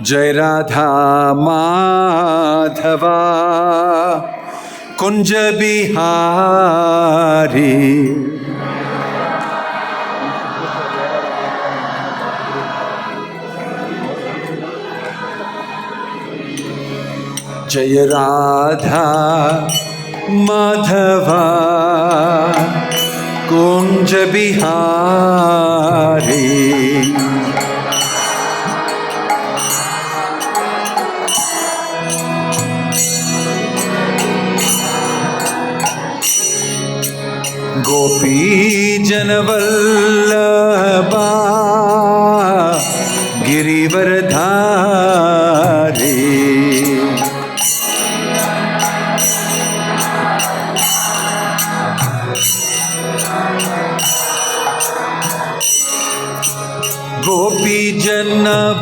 जय राधा माधवा कुंज बिहारी। जय राधा माधवा कुंज बिहारी। गोपी जनवल्लभा गिरिवरधारी। गोपी जनवल्लभा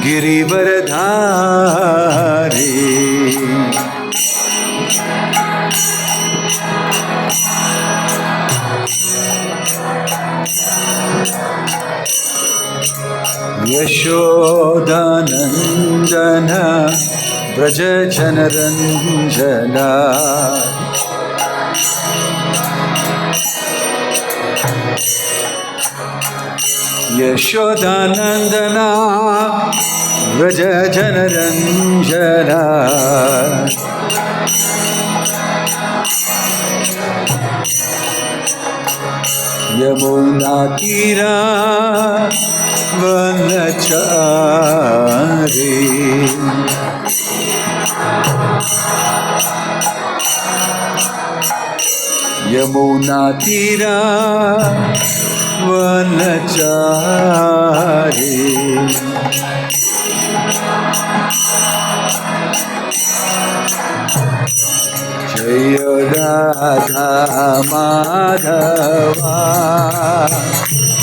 गिरिवरधारी। यशोदानंदन व्रज जनरंजना। यशोदानंदना व्रज जनरंजना। यमुना तीरा वनचारी। यमुना तीरा वनचारी। जय राधा माधवा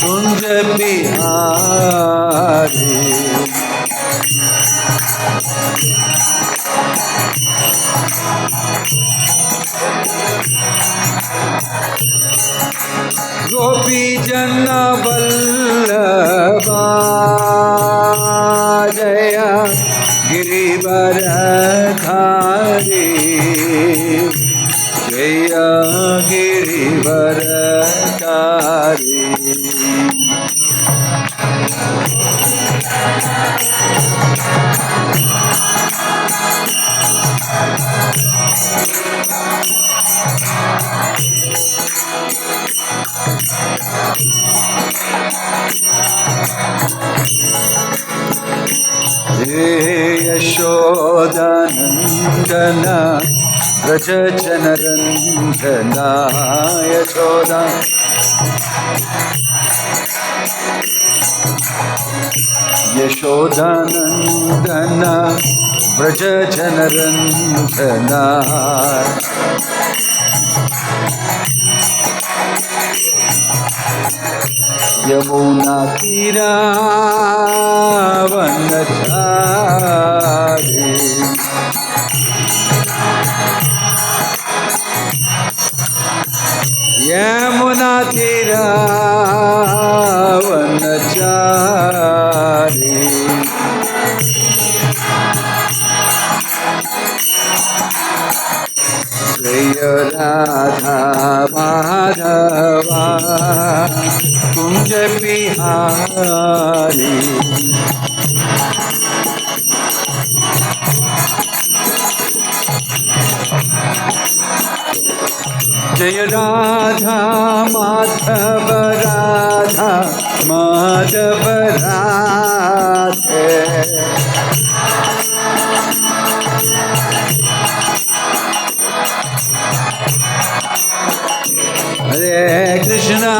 कुंज बिहारी। गोपी जन वल्लभा जय गिरिवरधारी। जय गिरिवरधारी। यशोदानंदन व्रज जनरंजना। यशोदा यशोदानंदन व्रज जनरंजना। यमुना तीरा वनचारी। यमुना तीरा वनचारी। जय राधा माधवा कुंज बिहारी। जय राधा माधव राधा माधव राधे। हरे कृष्णा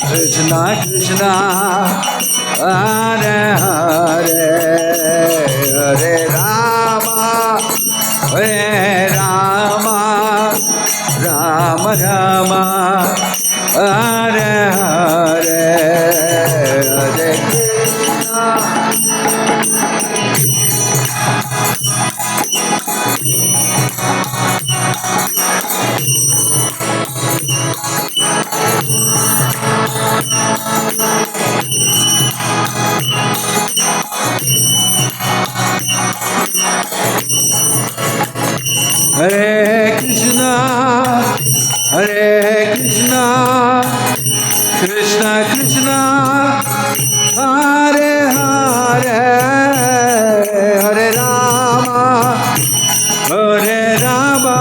कृष्णा कृष्णा हरे हरे। हरे Rama Ram Ram Hare Hare. Hare Krishna Hare Krishna, Krishna Krishna, Hare Hare, Hare Rama, Hare Rama,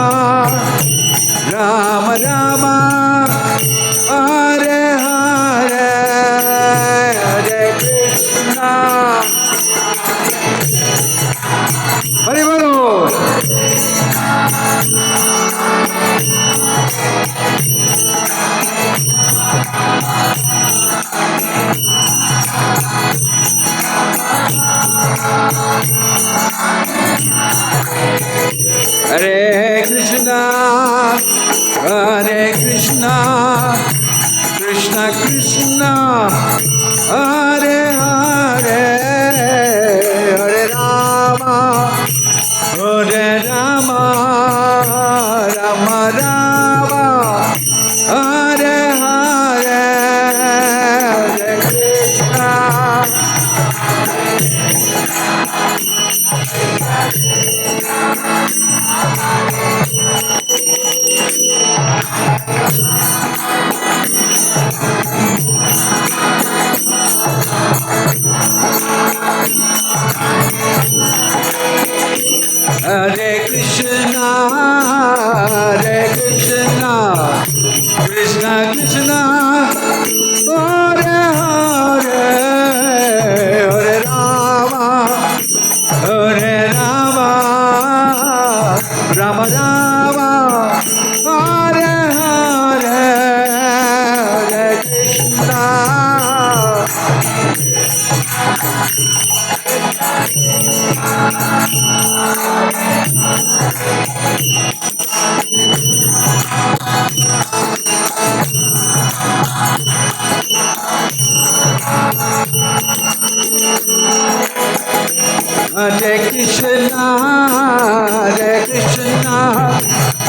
Rama Rama, Hare Hare, Hare Krishna. Hare Bolo. Hare Krishna, Hare Krishna, Krishna Krishna, Hare Hare, Hare Rama, Hare Rama, Rama Rama, Hare Hare, Hare Krishna. Hare Krishna, Hare Krishna, Krishna Krishna, Hare Hare, Hare Rama, Hare Rama, Rama Rama, Hare Hare, Hare Krishna. Hare Krishna, Hare Krishna,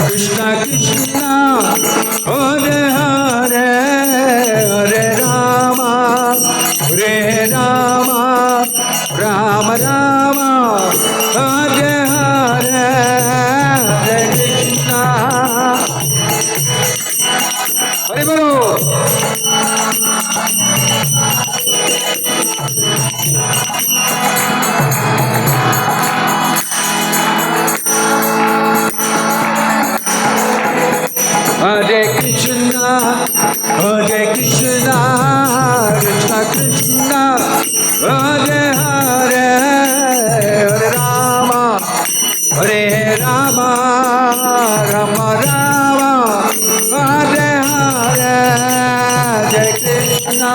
Krishna Krishna, Hare Hare, Hare Rama, Hare Rama, Rama Rama, Hare Hare, Hare Krishna. Hare Bolo. Hare Krishna, Hare Krishna, Krishna Krishna, Hare Hare, Hare Rama, Hare Rama, Rama Rama, Hare Hare, Hare Krishna.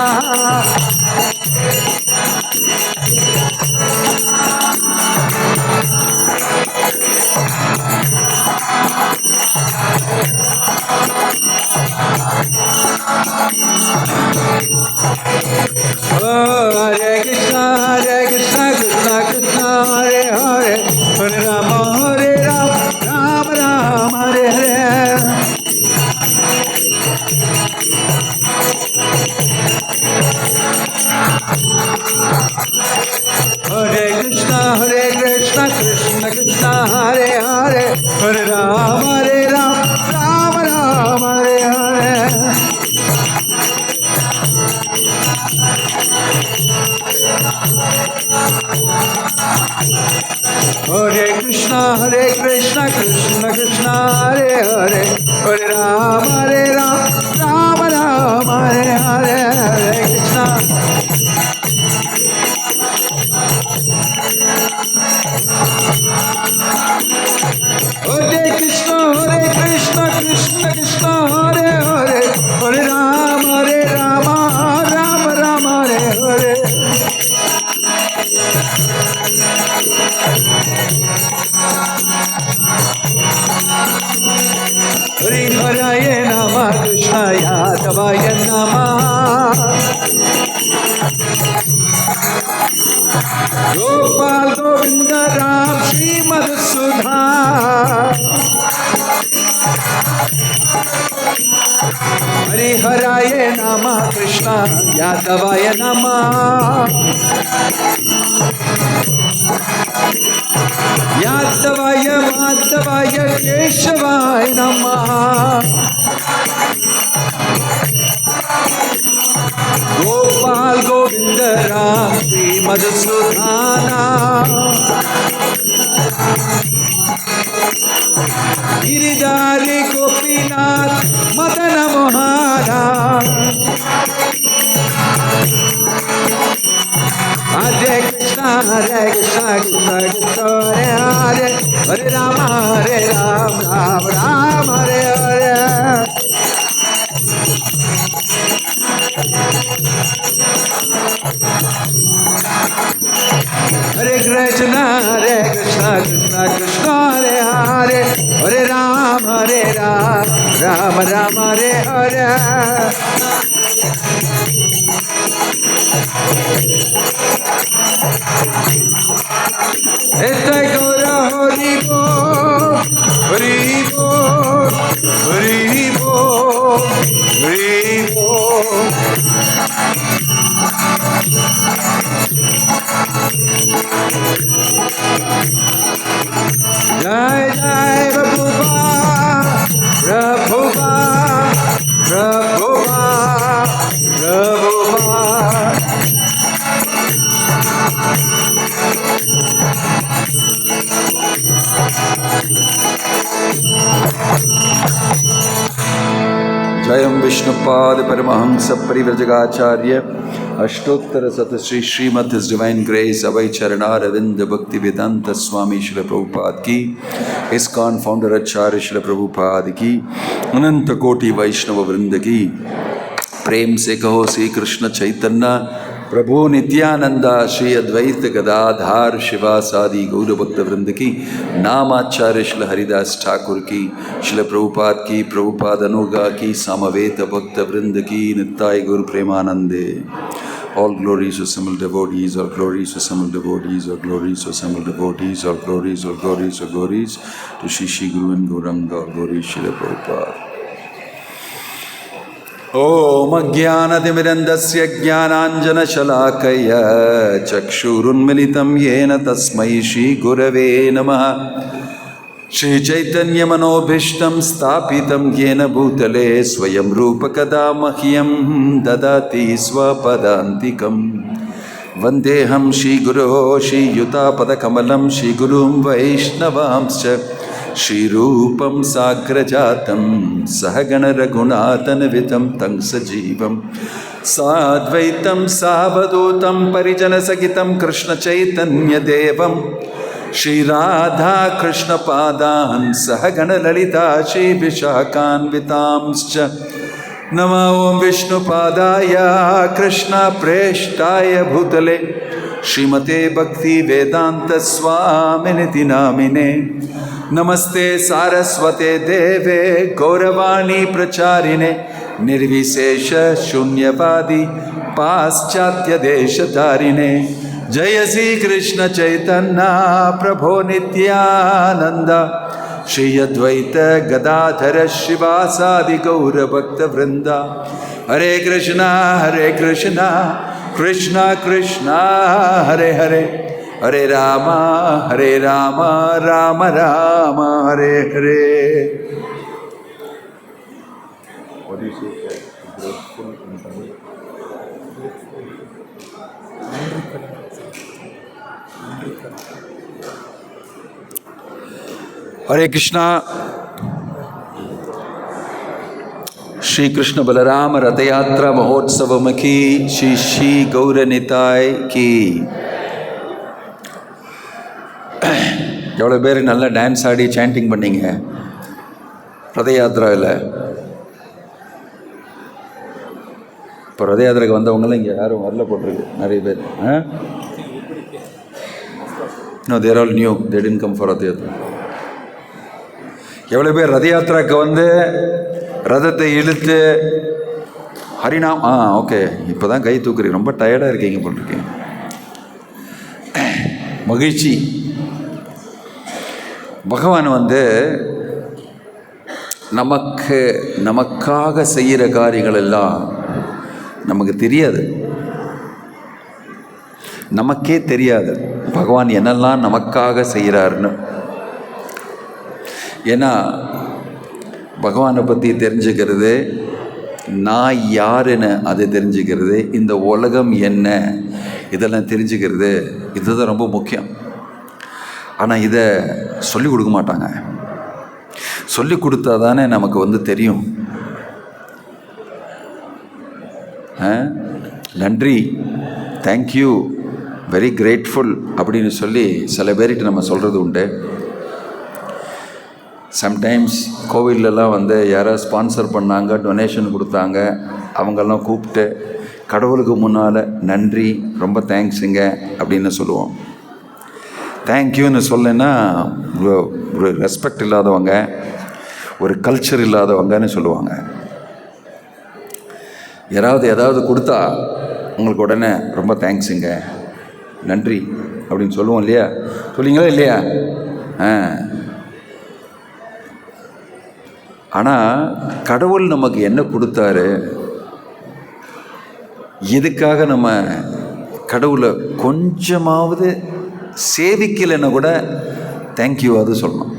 Hare Krishna, Hare Krishna, Krishna Krishna, Hare Hare, Hare Rama, Hare Rama, Rama Rama, Hare Hare. Hare Krishna, Hare Krishna, Krishna Krishna, Hare Hare, Hare Rama, Hare Rama, Rama Rama, Hare Hare. Hare Krishna, Hare Krishna, Krishna Krishna, Hare Hare, Hare Rama, Hare Rama, Rama Rama, Hare Hare, Hare Krishna. Hare Krishna, Hare Krishna, Krishna Krishna, Hare Hare, Hare Rama, Hare Rama, Rama Rama, Hare Hare. Hare Haraya Nama, Krishna Yadavaya Nama. Gopal Govinda Ram Srimad Sudha. Hare Haraya Nama, Krishna Yadavaya Nama. Yadavaya Madhavaya Keshavaya Nama. Gopal Govind Ram Shri Madhusudana Giridhari Gopinath Madan Mohana Hare Krishna Krishna Krishna Hare Hare Hare Ram Ram Ram Hare Hare Hare Krishna Krishna Krishna Hare Hare Hare Ram Ram Ram Hare Hare Ete gora Hari Bol, Hari Bol, Hari Bol, Hari Bol. Jai Jai Prabhupada, Prabhupada, Prabhupada, Prabhupada. जयम विष्णुपाद परमहंस परिव्रजगाचार्य अष्टोत्तर शतश्री श्रीमद his divine grace Abhay Charanaravinda Bhaktivedanta Swami Srila Prabhupada की, ISKCON founder acharya Srila Prabhupada की, अनंत कोटि वैष्णव वृंद की। प्रेम से कहो श्री कृष्ण चैतन्य प्रभु नित्यानंदा श्री अद्वैत गदाधार शिवासादि गौर भक्त वृंद की। नामाचार्य श्री हरिदास ठाकुर की, श्री प्रभुपाद की, प्रभुपाद अनुगा की, सामवेद भक्त वृंद की, नित्याय गुरु प्रेमानंदे। All glories to assembled devotees, all glories to assembled devotees, all glories to assembled devotees, all glories, all glories, all glories to Shri Guru and Gauranga, all glories Shri Prabhupada. ओम अज्ञानतिमिरन्दस्य ज्ञानाञ्जनशलाकया चक्षुरुन्मिलितं येन तस्मै श्रीगुरवे नमः। श्रीचैतन्यमनोभीष्टं स्थापितं येन भूतले स्वयं रूपकदा मह्यं ददाति स्वपदान्तिकं। वन्देऽहं श्रीगुरोः श्रीयुतापदकमलं श्रीगुरुं वैष्णवांश्च श्रीरूपं साग्रजातं सहगण रघुनाथन्वितं तं सजीवं साद्वैतं सावधूतं परिजनसहितं कृष्णचैतन्यदेवं श्रीराधा कृष्णपादान् सहगण ललिता श्रीविशाखान्वितांश्च। नमो ओं विष्णुपादाय कृष्णप्रेष्ठाय भूतले श्रीमते भक्ति वेदांत स्वामिनिति नामिने। नमस्ते सारस्वते देवे गौरवाणी प्रचारिणे निर्विशेष शून्यवादी पाश्चात्य देशधारिणे। जय श्री कृष्ण चैतन्य प्रभो नित्यानंद श्री अद्वैत गदाधर शिवासादि गौर भक्त वृंदा। हरे कृष्णा कृष्णा कृष्णा हरे हरे, हरे राम राम राम हरे हरे। हरे कृष्णा। श्री कृष्ण बलराम रथ यात्रा महोत्सव की श्री श्री गौर निताय की। எவ்வளோ பேர் நல்லா டான்ஸ் ஆடி சாண்டிங் பண்ணிங்க ரத யாத்திராவில்? இப்போ ரத யாத்திரைக்கு வந்தவங்களாம் இங்கே யாரும் வரல போட்டிருக்கு நிறைய பேர். No, there all new, they didn't come for Rath Yatra. எவ்வளோ பேர் ரத யாத்திராவுக்கு வந்து ரதத்தை இழுத்து ஹரிநாம் ஓகே, இப்போ தான் கை தூக்குறீங்க, ரொம்ப டயர்டாக இருக்கீங்க போட்டிருக்கீங்க. மகிழ்ச்சி. பகவான் வந்து நமக்காக செய்கிற காரியங்கள் எல்லாம் நமக்கு தெரியாது, நமக்கே தெரியாது பகவான் என்னெல்லாம் நமக்காக செய்கிறாருன்னு. ஏன்னா பகவானை பற்றி தெரிஞ்சுக்கிறது நான் யாருன்னு அது தெரிஞ்சுக்கிறது, இந்த உலகம் என்ன இதெல்லாம் தெரிஞ்சுக்கிறது, இதுதான் ரொம்ப முக்கியம். ஆனால் இதை சொல்லிக் கொடுக்க மாட்டாங்க. சொல்லி கொடுத்தா தானே நமக்கு தெரியும். நன்றி, தேங்க்யூ, வெரி கிரேட்ஃபுல் அப்படின்னு சொல்லி சில பேர்கிட்ட நம்ம சொல்கிறது உண்டு. சம்டைம்ஸ் கோவிலெலாம் யாராவது ஸ்பான்சர் பண்ணாங்க, டொனேஷன் கொடுத்தாங்க, அவங்கெல்லாம் கூப்பிட்டு கடவுளுக்கு முன்னால் நன்றி, ரொம்ப தேங்க்ஸுங்க அப்படின்னு சொல்லுவோம். தேங்க்யூன்னு சொல்லனா ஒரு ரெஸ்பெக்ட் இல்லாதவங்க, ஒரு கல்ச்சர் இல்லாதவங்கன்னு சொல்லுவாங்க. ஏதாவது கொடுத்தா உங்களுக்கு உடனே ரொம்ப தேங்க்ஸுங்க, நன்றி அப்படின்னு சொல்லுவோம் இல்லையா? சொல்லிங்களா இல்லையா? ஆனால் கடவுள் நமக்கு என்ன கொடுத்தாரு, இதுக்காக நம்ம கடவுளை கொஞ்சமாவது சேவிக்கலைன்னா கூட தேங்க்யூ அது சொல்லணும்.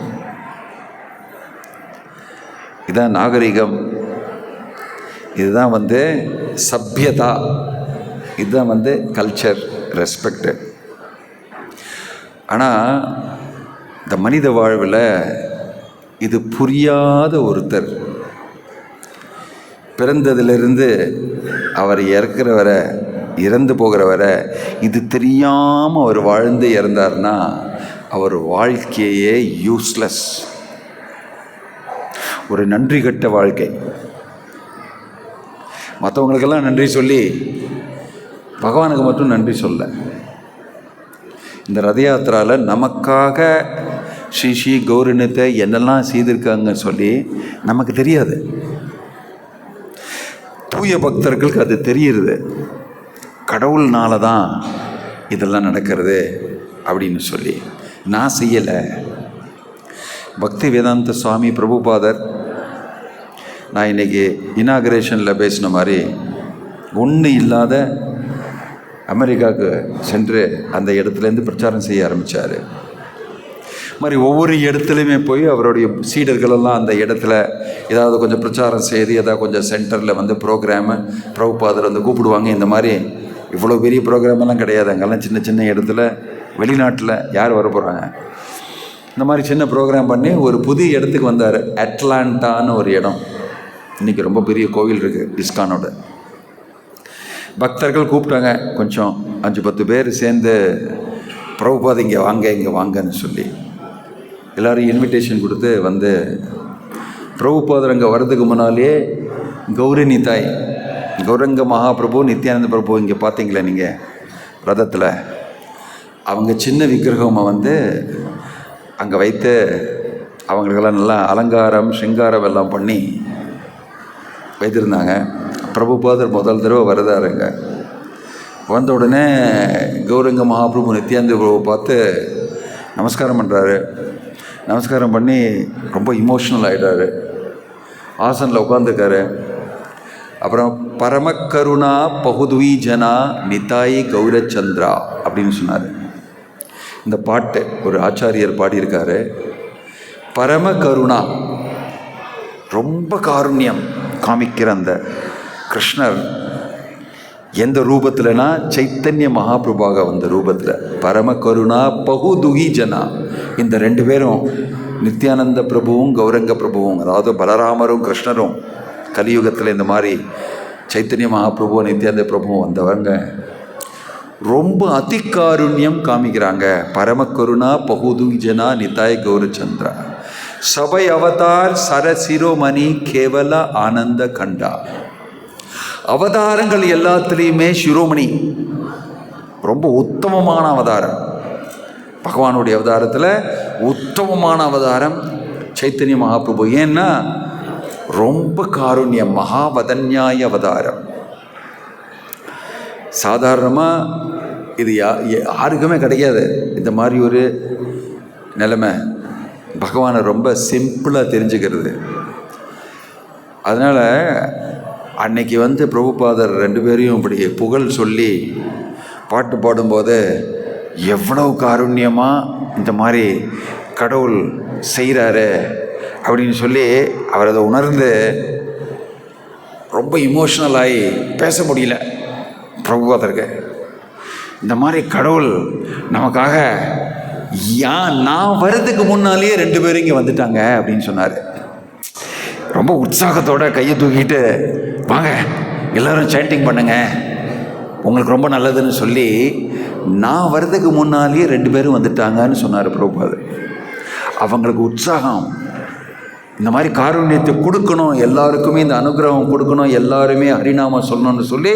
இதுதான் நாகரிகம், இதுதான் சभ्यता, இதுதான் கல்ச்சர், ரெஸ்பெக்டு. ஆனால் இந்த மனித வாழ்வில் இது புரியாத ஒருத்தர் பிறந்ததிலிருந்து அவர் இறந்து போகிறவரை இது தெரியாமல் அவர் வாழ்ந்து இறந்தார்னா அவர் வாழ்க்கையே யூஸ்லெஸ், ஒரு நன்றி கட்ட வாழ்க்கை. மற்றவங்களுக்கெல்லாம் நன்றி சொல்லி பகவானுக்கு மட்டும் நன்றி சொல்ல. இந்த ரத யாத்திராவில் நமக்காக ஸ்ரீ கௌரவத்தை என்னெல்லாம் செய்திருக்காங்கன்னு சொல்லி நமக்கு தெரியாது. தூய பக்தர்களுக்கு அது தெரியுது, கடவுள்னால தான் இதெல்லாம் நடக்கிறது அப்படின்னு சொல்லி. நான் செய்யலை. பக்தி வேதாந்த சுவாமி பிரபுபாதர், நான் இன்றைக்கி இனாகரேஷனில் பேசின மாதிரி, ஒன்றும் இல்லாத அமெரிக்காவுக்கு சென்று அந்த இடத்துலேருந்து பிரச்சாரம் செய்ய ஆரம்பித்தார். மாதிரி ஒவ்வொரு இடத்துலையுமே போய் அவருடைய சீடர்களெல்லாம் அந்த இடத்துல ஏதாவது கொஞ்சம் பிரச்சாரம் செய்து, ஏதாவது கொஞ்சம் சென்டரில் ப்ரோக்ராமு பிரபுபாதர் கூப்பிடுவாங்க. இந்த மாதிரி இவ்வளோ பெரிய ப்ரோக்ராமெல்லாம் கிடையாது, அங்கெல்லாம் சின்ன சின்ன இடத்துல, வெளிநாட்டில் யார் வர போகிறாங்க. இந்த மாதிரி சின்ன ப்ரோக்ராம் பண்ணி ஒரு புது இடத்துக்கு வந்தார். அட்லாண்டான்னு ஒரு இடம், இன்றைக்கி ரொம்ப பெரிய கோவில் இருக்குது இஸ்கானோட. பக்தர்கள் கூப்பிட்டாங்க, கொஞ்சம் 5-10 பேர் சேர்ந்து பிரபுபாத் இங்கே வாங்கன்னு சொல்லி எல்லோரும் இன்விடேஷன் கொடுத்து பிரபுபாதர் அங்கே வர்றதுக்கு முன்னாலே கௌரினி தாய், கௌரங்க மகாபிரபு, நித்யானந்த பிரபு இங்கே பார்த்தீங்களா நீங்கள் ரதத்தில், அவங்க சின்ன விக்கிரகமாக அங்கே வைத்து அவங்களுக்கெல்லாம் நல்லா அலங்காரம் சிங்காரம் எல்லாம் பண்ணி வைத்திருந்தாங்க. பிரபுபாதர் முதல் தடவை வருதாருங்க. வந்த உடனே கௌரங்க மகாபிரபு நித்யானந்த பிரபு பார்த்து நமஸ்காரம் பண்ணுறாரு. நமஸ்காரம் பண்ணி ரொம்ப இமோஷ்னல் ஆகிட்டார். ஆசனில் உட்காந்துருக்காரு. அப்புறம் பரமக்கருணா பகுதுவி ஜனா நிதாய் கௌரச்சந்திரா அப்படின்னு சொன்னார். இந்த பாட்டு ஒரு ஆச்சாரியர் பாடியிருக்காரு. பரம கருணா, ரொம்ப காருண்யம் காமிக்கிற அந்த கிருஷ்ணர் எந்த ரூபத்தில்னா சைத்தன்ய மகாபிரபாக வந்த ரூபத்தில். பரம கருணா பகுதுகி ஜனா, இந்த 2 பேரும் நித்யானந்த பிரபுவும் கௌரங்க பிரபுவும், அதாவது பலராமரும் கிருஷ்ணரும் கலியுகத்தில் இந்த மாதிரி சைத்தன்ய மகாபிரபுவும் நித்யானந்த பிரபுவும் வந்தவங்க ரொம்ப அதிகாருண்யம் காமிக்கிறாங்க. பரமக்கருணா பகுதுகி ஜனா நிதாய் கௌரச்சந்திரா சபை அவதார் சரசிரோமணி கேவல ஆனந்த கண்டா. அவதாரங்கள் எல்லாத்துலேயுமே சிரோமணி, ரொம்ப உத்தமமான அவதாரம். பகவானுடைய அவதாரத்தில் உத்தமமான அவதாரம் சைத்தன்ய மகாபிரபு. ஏன்னா ரொம்ப காருண்யம், மகாவதன்யாய அவதாரம். சாதாரணமாக இது யாருக்குமே கிடையாது இந்த மாதிரி ஒரு நிலைமை. பகவானை ரொம்ப சிம்பிளாக தெரிஞ்சுக்கிறது. அதனால் அன்னைக்கு பிரபுபாதர் 2 பேரையும் இப்படி புகழ் சொல்லி பாட்டு பாடும்போது எவ்வளவு காருண்யமாக இந்த மாதிரி கடவுள் செய்கிறாரு அப்படின்னு சொல்லி அவர் அதை உணர்ந்து ரொம்ப இமோஷ்னல் ஆகி பேச முடியல பிரபுபாதருக்கு. இந்த மாதிரி கடவுள் நமக்காக நான் வர்றதுக்கு முன்னாலேயே 2 பேரும் இங்கே வந்துட்டாங்க அப்படின்னு சொன்னார். ரொம்ப உற்சாகத்தோட கையை தூக்கிட்டு வாங்க எல்லோரும் சாண்டிங் பண்ணுங்க, உங்களுக்கு ரொம்ப நல்லதுன்னு சொல்லி நான் வர்றதுக்கு முன்னாலேயே 2 பேரும் வந்துட்டாங்கன்னு சொன்னார் பிரபுபாதர். அவங்களுக்கு உற்சாகம், இந்த மாதிரி காருண்யத்தை கொடுக்கணும், எல்லாருக்குமே இந்த அனுகிரகம் கொடுக்கணும், எல்லாருமே ஹரிநாமம் சொல்லணும்னு சொல்லி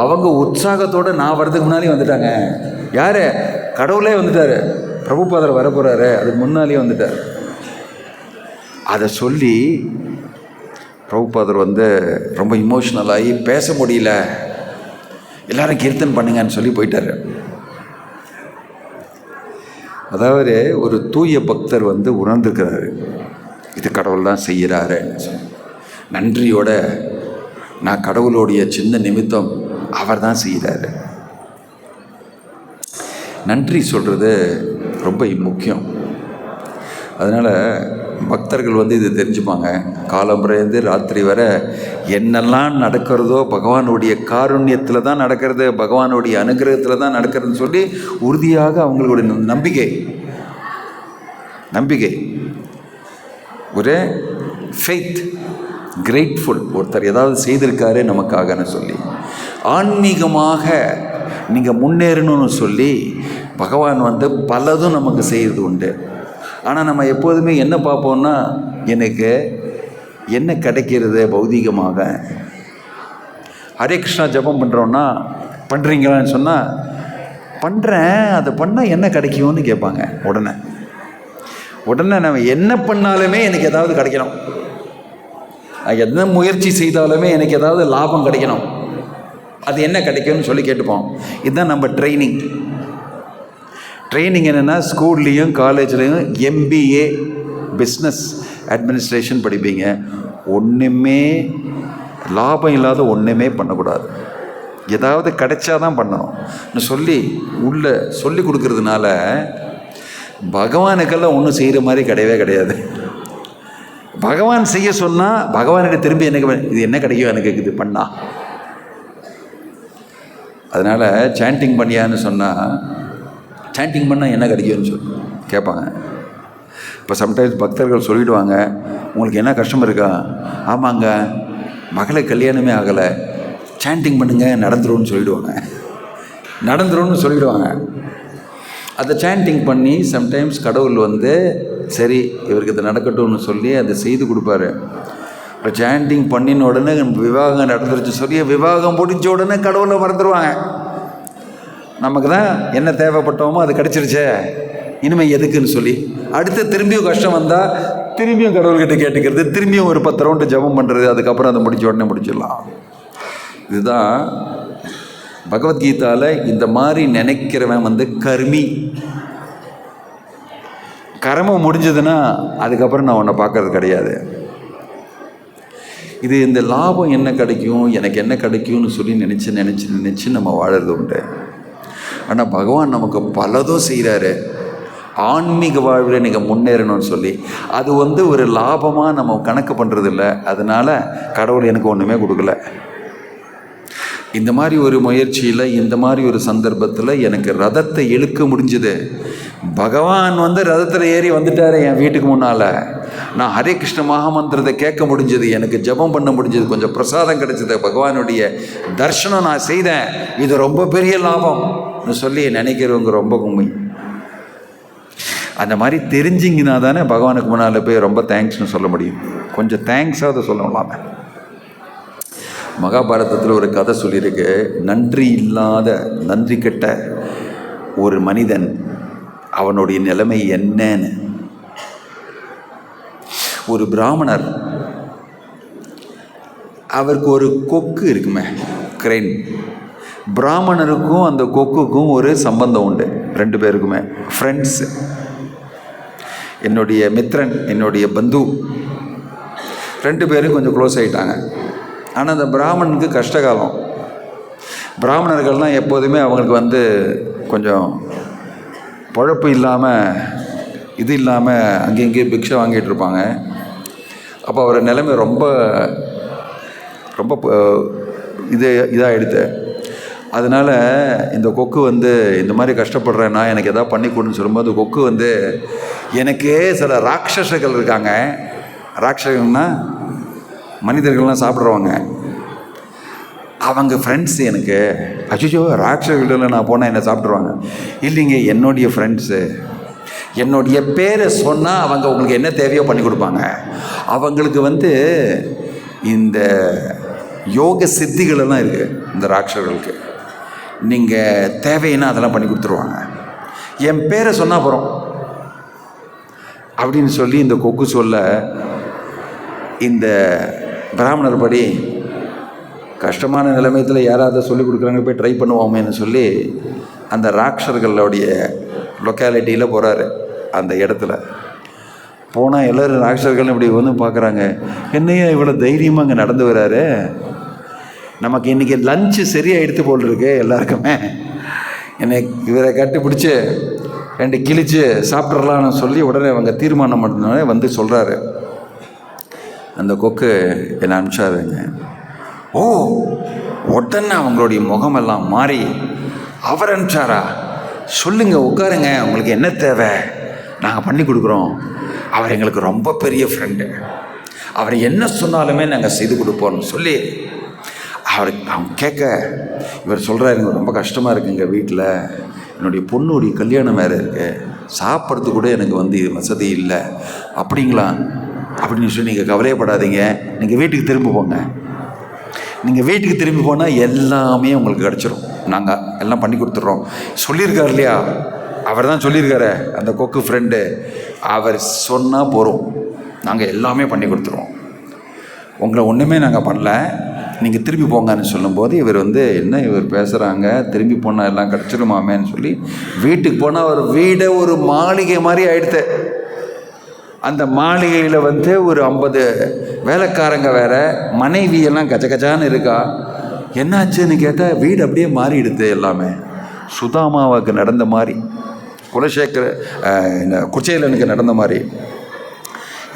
அவங்க உற்சாகத்தோடு நான் வர்றதுக்கு முன்னாலே வந்துட்டாங்க. யார்? கடவுளே வந்துட்டார். பிரபுபாதர் வர போகிறாரு, அதுக்கு முன்னாலே வந்துட்டார். அதை சொல்லி பிரபுபாதர் ரொம்ப இமோஷ்னல் ஆகி பேச முடியல, எல்லாரும் கீர்த்தன் பண்ணுங்கன்னு சொல்லி போயிட்டார். அதாவது ஒரு தூய பக்தர் உணர்ந்துக்கிறாரு, இது கடவுள் தான் செய்கிறாரு. நன்றியோட நான் கடவுளுடைய சின்ன நிமித்தம், அவர் தான் செய்கிறாரு. நன்றி சொல்கிறது ரொம்ப முக்கியம். அதனால் பக்தர்கள் இது தெரிஞ்சுப்பாங்க. காலம்புரைந்து ராத்திரி வரை என்னெல்லாம் நடக்கிறதோ பகவானுடைய காருண்யத்தில் தான் நடக்கிறது, பகவானுடைய அனுகிரகத்தில் தான் நடக்கிறதுன்னு சொல்லி உறுதியாக அவங்களுடைய நம்பிக்கை ஒரு ஃபெய்த், கிரேட்ஃபுல், ஒருத்தர் ஏதாவது செய்திருக்காரு நமக்காகன்னு சொல்லி ஆன்மீகமாக நீங்கள் முன்னேறணும்னு சொல்லி பகவான் பலதும் நமக்கு செய்கிறது உண்டு. ஆனால் நம்ம எப்போதுமே என்ன பார்ப்போம்னா, எனக்கு என்ன கிடைக்கிறது பௌதிகமாக. ஹரே கிருஷ்ணா ஜபம் பண்ணுறோன்னா பண்ணுறீங்களான்னு சொன்னால் பண்ணுறேன், அதை பண்ணால் என்ன கிடைக்கும்னு கேட்பாங்க. உடனே நம்ம என்ன பண்ணாலுமே எனக்கு ஏதாவது கிடைக்கணும், என்ன முயற்சி செய்தாலுமே எனக்கு ஏதாவது லாபம் கிடைக்கணும், அது என்ன கிடைக்கும்னு சொல்லி கேட்டுப்போம். இதுதான் நம்ம ட்ரைனிங் என்னென்னா, ஸ்கூல்லேயும் காலேஜ்லேயும் MBA பிஸ்னஸ் அட்மினிஸ்ட்ரேஷன் படிப்பீங்க. ஒன்றுமே லாபம் இல்லாத ஒன்றுமே பண்ணக்கூடாது, ஏதாவது கிடைச்சாதான் பண்ணணும் சொல்லி உள்ளே சொல்லி கொடுக்கறதுனால பகவானுக்கெல்லாம் ஒன்றும் செய்கிற மாதிரி கிடையாது. பகவான் செய்ய சொன்னால் பகவானிட்ட திரும்பி எனக்கு இது என்ன கிடைக்கும், எனக்கு இது பண்ணா. அதனால் சாண்டிங் பண்ணியான்னு சொன்னால், சாண்டிங் பண்ணால் என்ன கிடைக்கும்னு சொல்லி கேட்பாங்க. இப்போ சம்டைம்ஸ் பக்தர்கள் சொல்லிவிடுவாங்க, உங்களுக்கு என்ன கஷ்டம் இருக்கா? ஆமாங்க, மகளை கல்யாணமே ஆகலை, சாண்டிங் பண்ணுங்க நடந்துரும்னு சொல்லிவிடுவாங்க. அதை சாண்டிங் பண்ணி சம்டைம்ஸ் கடவுள் சரி இவருக்கு இது நடக்கட்டும்னு சொல்லி அதை செய்து கொடுப்பாரு. இப்போ சாண்டிங் பண்ணின உடனே விவாகம் நடந்துருச்சு சொல்லி விவாகம் முடிஞ்ச உடனே கடவுளை மறந்துடுவாங்க. நமக்கு தான் என்ன தேவைப்பட்டோமோ அது கிடச்சிருச்சே, இனிமேல் எதுக்குன்னு சொல்லி அடுத்து திரும்பியும் கஷ்டம் வந்தால் திரும்பியும் கடவுள்கிட்ட கேட்டுக்கிறது, திரும்பியும் ஒரு 10 ரவுண்டு ஜபம் பண்ணுறது, அதுக்கப்புறம் அதை முடிஞ்ச உடனே முடிச்சிடலாம். இதுதான் பகவத்கீதாவில் இந்த மாதிரி நினைக்கிறவன் கர்மி. கர்மம் முடிஞ்சதுன்னா அதுக்கப்புறம் நான் உன்னை பார்க்கறது கிடையாது. இது இந்த லாபம் என்ன கிடைக்கும், எனக்கு என்ன கிடைக்கும்னு சொல்லி நினச்சி நம்ம வாழறது உண்டு. ஆனால் பகவான் நமக்கு பலதும் செய்கிறாரு. ஆன்மீக வாழ்வில் நீங்கள் முன்னேறணும்னு சொல்லி அது ஒரு லாபமாக நம்ம கணக்கு பண்ணுறதில்ல. அதனால் கடவுள் எனக்கு ஒன்றுமே கொடுக்கல. இந்த மாதிரி ஒரு முயற்சியில், இந்த மாதிரி ஒரு சந்தர்ப்பத்தில் எனக்கு ரதத்தை இழுக்க முடிஞ்சுது. பகவான் ரதத்தில் ஏறி வந்துட்டார் என் வீட்டுக்கு முன்னால். நான் ஹரே கிருஷ்ண மகாமந்திரத்தை கேட்க முடிஞ்சது, எனக்கு ஜபம் பண்ண முடிஞ்சது, கொஞ்சம் பிரசாதம் கிடைச்சது, பகவானுடைய தர்ஷனம் நான் செய்தேன், இது ரொம்ப பெரிய லாபம்னு சொல்லி நினைக்கிறவங்க ரொம்ப கும்மி. அந்த மாதிரி தெரிஞ்சிங்கன்னா தானே பகவானுக்கு முன்னால் போய் ரொம்ப தேங்க்ஸ்னு சொல்ல முடியும். கொஞ்சம் தேங்க்ஸாவது சொல்லலாமே. மகாபாரதத்தில் ஒரு கதை சொல்லியிருக்கு, நன்றி இல்லாத நன்றி கெட்ட ஒரு மனிதன் அவனுடைய நிலைமை என்னன்னு. ஒரு பிராமணர், அவருக்கு ஒரு கொக்கு இருக்குமே, கிரெயின். பிராமணருக்கும் அந்த கொக்குக்கும் ஒரு சம்பந்தம் உண்டு, 2 பேருக்குமே ஃப்ரெண்ட்ஸு. என்னுடைய மித்ரன், என்னுடைய பந்து, 2 பேரும் கொஞ்சம் க்ளோஸ் ஆகிட்டாங்க. ஆனால் அந்த பிராமணனுக்கு கஷ்டகாலம். பிராமணர்கள்னால் எப்போதுமே அவங்களுக்கு கொஞ்சம் பொழப்பு இல்லாமல், இது இல்லாமல் அங்கேயும் பிக்ஷை வாங்கிட்டு இருப்பாங்க. அப்போ அவர் நிலைமை ரொம்ப ரொம்ப இதாக எடுத்து. அதனால் இந்த கொக்கு வந்து இந்த மாதிரி கஷ்டப்படுறேன்னா எனக்கு எதாவது பண்ணி கொடுன்னு சொல்லும்போது கொக்கு வந்து எனக்கு சில ராட்சசர்கள் இருக்காங்க. ராட்சசர்கள்னா மனிதர்கள்லாம் சாப்பிட்றவங்க, அவங்க ஃப்ரெண்ட்ஸு எனக்கு. அச்சோ, ராட்சசர்களில் நான் போனால் என்னை சாப்பிட்ருவாங்க. இல்லைங்க, என்னுடைய ஃப்ரெண்ட்ஸு. என்னுடைய பேரை சொன்னால் அவங்க உங்களுக்கு என்ன தேவையோ பண்ணி கொடுப்பாங்க. அவங்களுக்கு வந்து இந்த யோக சித்திகளெல்லாம் இருக்குது இந்த ராட்சசர்களுக்கு. நீங்கள் தேவைன்னா அதெல்லாம் பண்ணி கொடுத்துருவாங்க. என் பேரை சொன்னால் போகிறோம் அப்படின்னு சொல்லி இந்த கொக்கு சொல்ல, இந்த பிராமணர் படி கஷ்டமான நிலைமையத்தில் யாராவது சொல்லிக் கொடுக்குறாங்க, போய் ட்ரை பண்ணுவோமேன்னு சொல்லி அந்த ராட்சசர்களுடைய லொக்காலிட்டியில் போகிறாரு. அந்த இடத்துல போனால் எல்லோரும் ராட்சசர்கள் இப்படி வந்து பார்க்குறாங்க, என்னையா இவ்வளோ தைரியமாக அங்கே நடந்து வராரு, நமக்கு இன்றைக்கி லஞ்சு சரியாக எடுத்து போட்டிருக்கு எல்லாருக்குமே, என்னை இவரை கட்டி பிடிச்சி 2 கிழிச்சு சாப்பிட்றலான்னு சொல்லி உடனே அவங்க தீர்மானம் பண்ணோடனே வந்து சொல்கிறாரு. அந்த கொக்கு என்னை அனுப்பிச்சாருங்க. ஓ, உடனே அவங்களுடைய முகமெல்லாம் மாறி, அவர் அனுப்பிச்சாரா, சொல்லுங்கள், உட்காருங்க, உங்களுக்கு என்ன தேவை, நாங்கள் பண்ணி கொடுக்குறோம். அவர் எங்களுக்கு ரொம்ப பெரிய ஃப்ரெண்டு, அவர் என்ன சொன்னாலுமே நாங்கள் செய்து கொடுப்போம்னு சொல்லி அவங்க கேட்க, இவர் சொல்கிறாரு, எனக்கு ரொம்ப கஷ்டமாக இருக்குங்க, வீட்டில் என்னுடைய பொண்ணுடைய கல்யாணம் வேறு இருக்குது, சாப்பிட்றது கூட எனக்கு வந்து வசதி இல்லை. அப்படிங்களா? அப்படின்னு சொல்லி நீங்கள் கவலையப்படாதீங்க, நீங்கள் வீட்டுக்கு திரும்ப போங்க. நீங்கள் வீட்டுக்கு திரும்பி போனால் எல்லாமே உங்களுக்கு கிடச்சிரும், நாங்கள் எல்லாம் பண்ணி கொடுத்துட்றோம். சொல்லியிருக்கார் இல்லையா, அவர் தான் சொல்லியிருக்காரு அந்த கொக்கு ஃப்ரெண்டு, அவர் சொன்னால் போகிறோம், நாங்கள் எல்லாமே பண்ணி கொடுத்துருவோம், உங்களை ஒன்றுமே நாங்கள் பண்ணல, நீங்கள் திரும்பி போங்கன்னு சொல்லும்போது இவர் வந்து என்ன இவர் பேசுகிறாங்க, திரும்பி போனால் எல்லாம் கிடச்சிருமாமேன்னு சொல்லி வீட்டுக்கு போனால் ஒரு வீடை ஒரு மாளிகை மாதிரி ஆயிடுத்து. அந்த மாளிகையில் வந்து ஒரு 50 வேலைக்காரங்க வேறு, மனைவியெல்லாம் கச்சகச்சான்னு இருக்கா. என்னாச்சுன்னு கேட்டால் வீடு அப்படியே மாறிடுது, எல்லாமே சுதாமாவுக்கு நடந்த மாதிரி, குலசேகர குச்சேலனுக்கு நடந்த மாதிரி.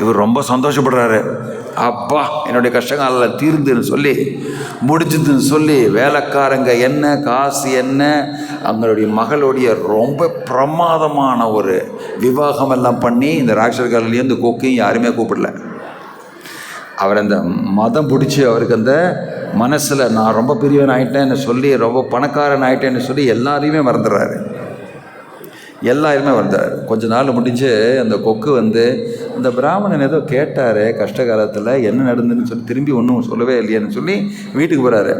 இவர் ரொம்ப சந்தோஷப்படுறாரு. அப்பா, என்னுடைய கஷ்டகாலில் தீர்ந்துன்னு சொல்லி முடிஞ்சதுன்னு சொல்லி வேலைக்காரங்க என்ன, காசு என்ன, அவங்களுடைய மகளுடைய ரொம்ப பிரமாதமான ஒரு விவாகம் எல்லாம் பண்ணி இந்த ராட்சசர்கள்லேருந்து கொக்கையும் யாருமே கூப்பிடல. அவர் அந்த மதம் பிடிச்சி அவருக்கு அந்த மனசில் நான் ரொம்ப பெரியவன் ஆகிட்டேன்னு சொல்லி, ரொம்ப பணக்காரன் ஆகிட்டேன்னு சொல்லி எல்லாரையுமே மறந்துடுறாரு. எல்லாருமே வந்தார். கொஞ்ச நாள் முடிஞ்சு அந்த கொக்கு வந்து அந்த பிராமணன் ஏதோ கேட்டார் கஷ்ட காலத்தில் என்ன நடந்துன்னு சொல்லி, திரும்பி ஒன்றும் சொல்லவே இல்லையேன்னு சொல்லி வீட்டுக்கு போகிறாரு.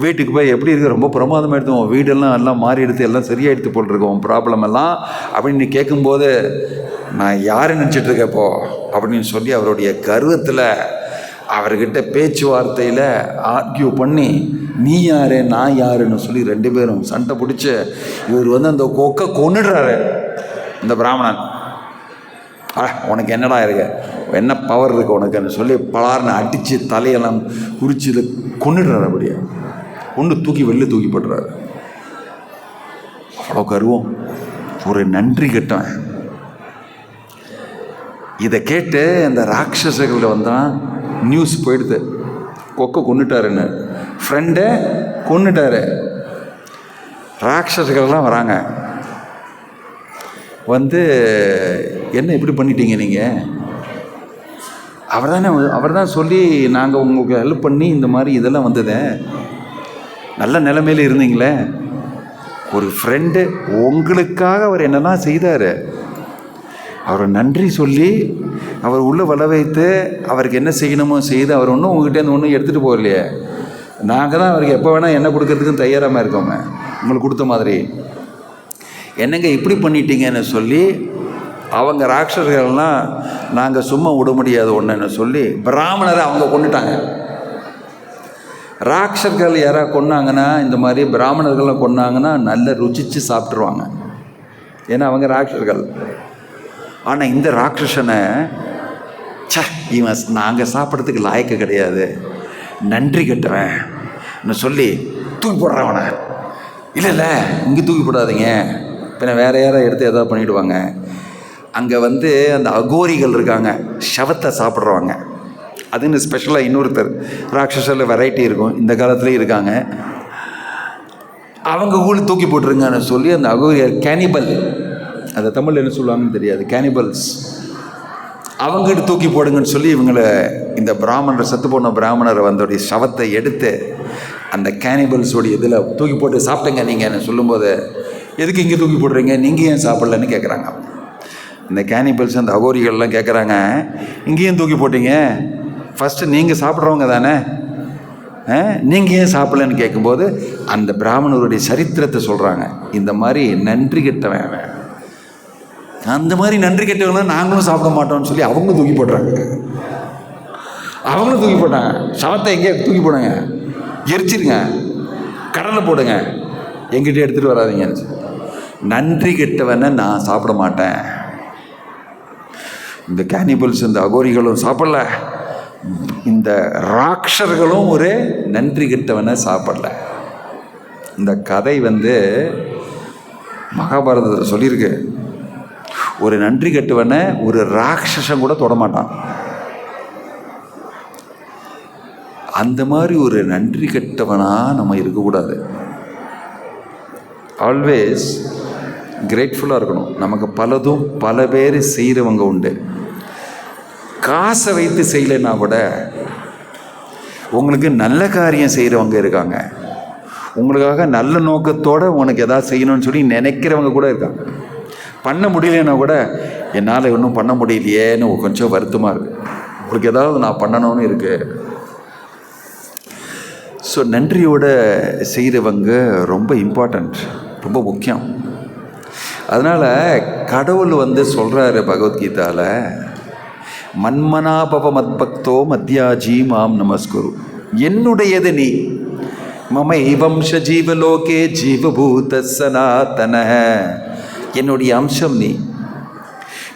வீட்டுக்கு போய் எப்படி இருக்குது, ரொம்ப பிரமாதமாக எடுத்துவோம், வீடெல்லாம் எல்லாம் மாறி எடுத்து எல்லாம் சரியாக எடுத்து போட்டிருக்கோம் ப்ராப்ளம் எல்லாம் அப்படின்னு கேட்கும்போது, நான் யாரை நினச்சிட்ருக்கப்போ அப்படின்னு சொல்லி அவருடைய கர்வத்தில் அவர்கிட்ட பேச்சுவார்த்தையில் ஆர்கியூ பண்ணி, நீ யாரு நான் யாருன்னு சொல்லி 2 பேரும் சண்டை பிடிச்சி இவர் வந்து அந்த கொக்கை கொன்னுடுறாரு. இந்த பிராமணன், உனக்கு என்னடா இருக்கு, என்ன பவர் இருக்கு உனக்குன்னு சொல்லி பலார்னு அடித்து தலையெல்லாம் குறித்து இதை கொன்னுடுறாரு. அப்படியே கொண்டு தூக்கி தூக்கி போட்டுறாரு. அவ்வளோ கருவம், ஒரு நன்றி கெட்டவன். இதை கேட்டு அந்த ராட்சசர்கள் வந்தான், நியூஸ் போயிடுது, கொக்கை கொன்னுட்டாருன்னு, ஃப்ரெண்டை கொன்னுட்டாரு. ராட்சசர்கள்லாம் வராங்க, வந்து என்ன இப்படி பண்ணிட்டீங்க நீங்கள், அவர் தான் சொல்லி நாங்கள் உங்களுக்கு ஹெல்ப் பண்ணி இந்த மாதிரி இதெல்லாம் வந்ததே, நல்ல நிலைமையில் இருந்தீங்களே, ஒரு ஃப்ரெண்டு உங்களுக்காக அவர் என்னெல்லாம் செய்தார், அவரை நன்றி சொல்லி அவர் உள்ளே வள வைத்து அவருக்கு என்ன செய்யணுமோ செய்து, அவர் ஒன்றும் உங்கள்கிட்ட ஒன்றும் எடுத்துகிட்டு போகலையே, நாங்கள் தான் அவருக்கு எப்போ வேணால் என்ன கொடுக்கறதுக்குன்னு தயாராக இருக்கோங்க, உங்களுக்கு கொடுத்த மாதிரி, என்னங்க இப்படி பண்ணிட்டீங்கன்னு சொல்லி அவங்க ராட்சசர்கள்லாம் நாங்கள் சும்மா விட முடியாது ஒன்றுன்னு சொல்லி பிராமணரை அவங்க கொண்டுட்டாங்க. ராட்சசர்கள் யாராவது கொன்னாங்கன்னா, இந்த மாதிரி பிராமணர்கள்லாம் கொன்னாங்கன்னா நல்லா ருச்சித்து சாப்பிட்ருவாங்க, ஏன்னா அவங்க ராட்சசர்கள். ஆனால் இந்த ராட்சசனை இவன் நாங்கள் சாப்பிட்றதுக்கு லாயக்கு கிடையாது, நன்றி கட்டுவேன் சொல்லி தூக்கி போடுறவனை. இல்லை இங்கே தூக்கி போடாதீங்க, பின்ன வேறு யாரும் எடுத்து எதாவது பண்ணிவிடுவாங்க. அங்கே வந்து அந்த அகோரிகள் இருக்காங்க, சவத்தை சாப்பிட்றவங்க, அதுன்னு ஸ்பெஷலாக இன்னொருத்தர் ராட்சஸில் வெரைட்டி இருக்கும், இந்த காலத்துலேயும் இருக்காங்க. அவங்க கூட தூக்கி போட்டுருங்கன்னு சொல்லி அந்த அகோரியர் கேனிபல், அதை தமிழில் என்ன சொல்லுவாங்கன்னு தெரியாது, கேனிபல்ஸ், அவங்ககிட்ட தூக்கி போடுங்கன்னு சொல்லி இவங்களை இந்த பிராமணர் செத்து போன பிராமணரை வந்தோடைய சவத்தை எடுத்து அந்த கேனிபல்ஸோடைய இதில் தூக்கி போட்டு சாப்பிட்டங்க நீங்கள் சொல்லும்போது, எதுக்கு இங்கே தூக்கி போடுறீங்க, நீங்கள் ஏன் சாப்பிட்லன்னு கேட்குறாங்க. இந்த கேனிபல்ஸ் அந்த அகோரிகள்லாம் கேட்குறாங்க, இங்கேயும் தூக்கி போட்டீங்க, ஃபஸ்ட்டு நீங்கள் சாப்பிட்றவங்க தானே, நீங்கள் ஏன் சாப்பிட்லன்னு கேட்கும்போது அந்த பிராமணருடைய சரித்திரத்தை சொல்கிறாங்க. இந்த மாதிரி நன்றி கெட்டவன் அவன், அந்த மாதிரி நன்றி கெட்டவங்களாம் நாங்களும் சாப்பிட மாட்டோம்னு சொல்லி அவங்களும் தூக்கி போடுறாங்க. அவங்களும் தூக்கி போட்டாங்க. சவத்தை எங்கேயே தூக்கி போடுங்க, எரிச்சிருங்க, கடலில் போடுங்க, எங்கிட்ட எடுத்துகிட்டு வராதிங்கன்னு. நன்றி கெட்டவனை நான் சாப்பிட மாட்டேன். இந்த கேனிபல்ஸ் இந்த அகோரிகளும் சாப்பிடல, இந்த ராட்சர்களும் ஒரு நன்றி கெட்டவனை சாப்பிடல. இந்த கதை மகாபாரதத்தில் சொல்லியிருக்கு. ஒரு நன்றி கெட்டவனை ஒரு ராட்சசன் கூட தொடமாட்டான். அந்த மாதிரி ஒரு நன்றி கெட்டவனாக நம்ம இருக்கக்கூடாது. ஆல்வேஸ் கிரேட்ஃபுல்லாக இருக்கணும். நமக்கு பலதும் பல பேர் செய்கிறவங்க உண்டு. காசை வைத்து செய்யலைன்னா கூட உங்களுக்கு நல்ல காரியம் செய்கிறவங்க இருக்காங்க. உங்களுக்காக நல்ல நோக்கத்தோடு உனக்கு எதாவது செய்யணும்னு சொல்லி நினைக்கிறவங்க கூட இருக்காங்க. பண்ண முடியலன்னா கூட என்னால் ஒன்றும் பண்ண முடியலையேன்னு கொஞ்சம் வருத்தமாக இருக்குது. உங்களுக்கு ஏதாவது நான் பண்ணணும்னு இருக்குது. ஸோ நன்றியோடு செய்கிறவங்க ரொம்ப இம்பார்ட்டண்ட், ரொம்ப முக்கியம். அதனால் கடவுள் சொல்கிறாரு பகவத்கீதாவில், மன்மனாபவ மத்பக்தோ மத்யாஜி மாம் நமஸ்குரு, என்னுடையது நீ, மமை வம்ச ஜீவலோகே ஜீவபூத சனாதன, என்னுடைய அம்சம் நீ.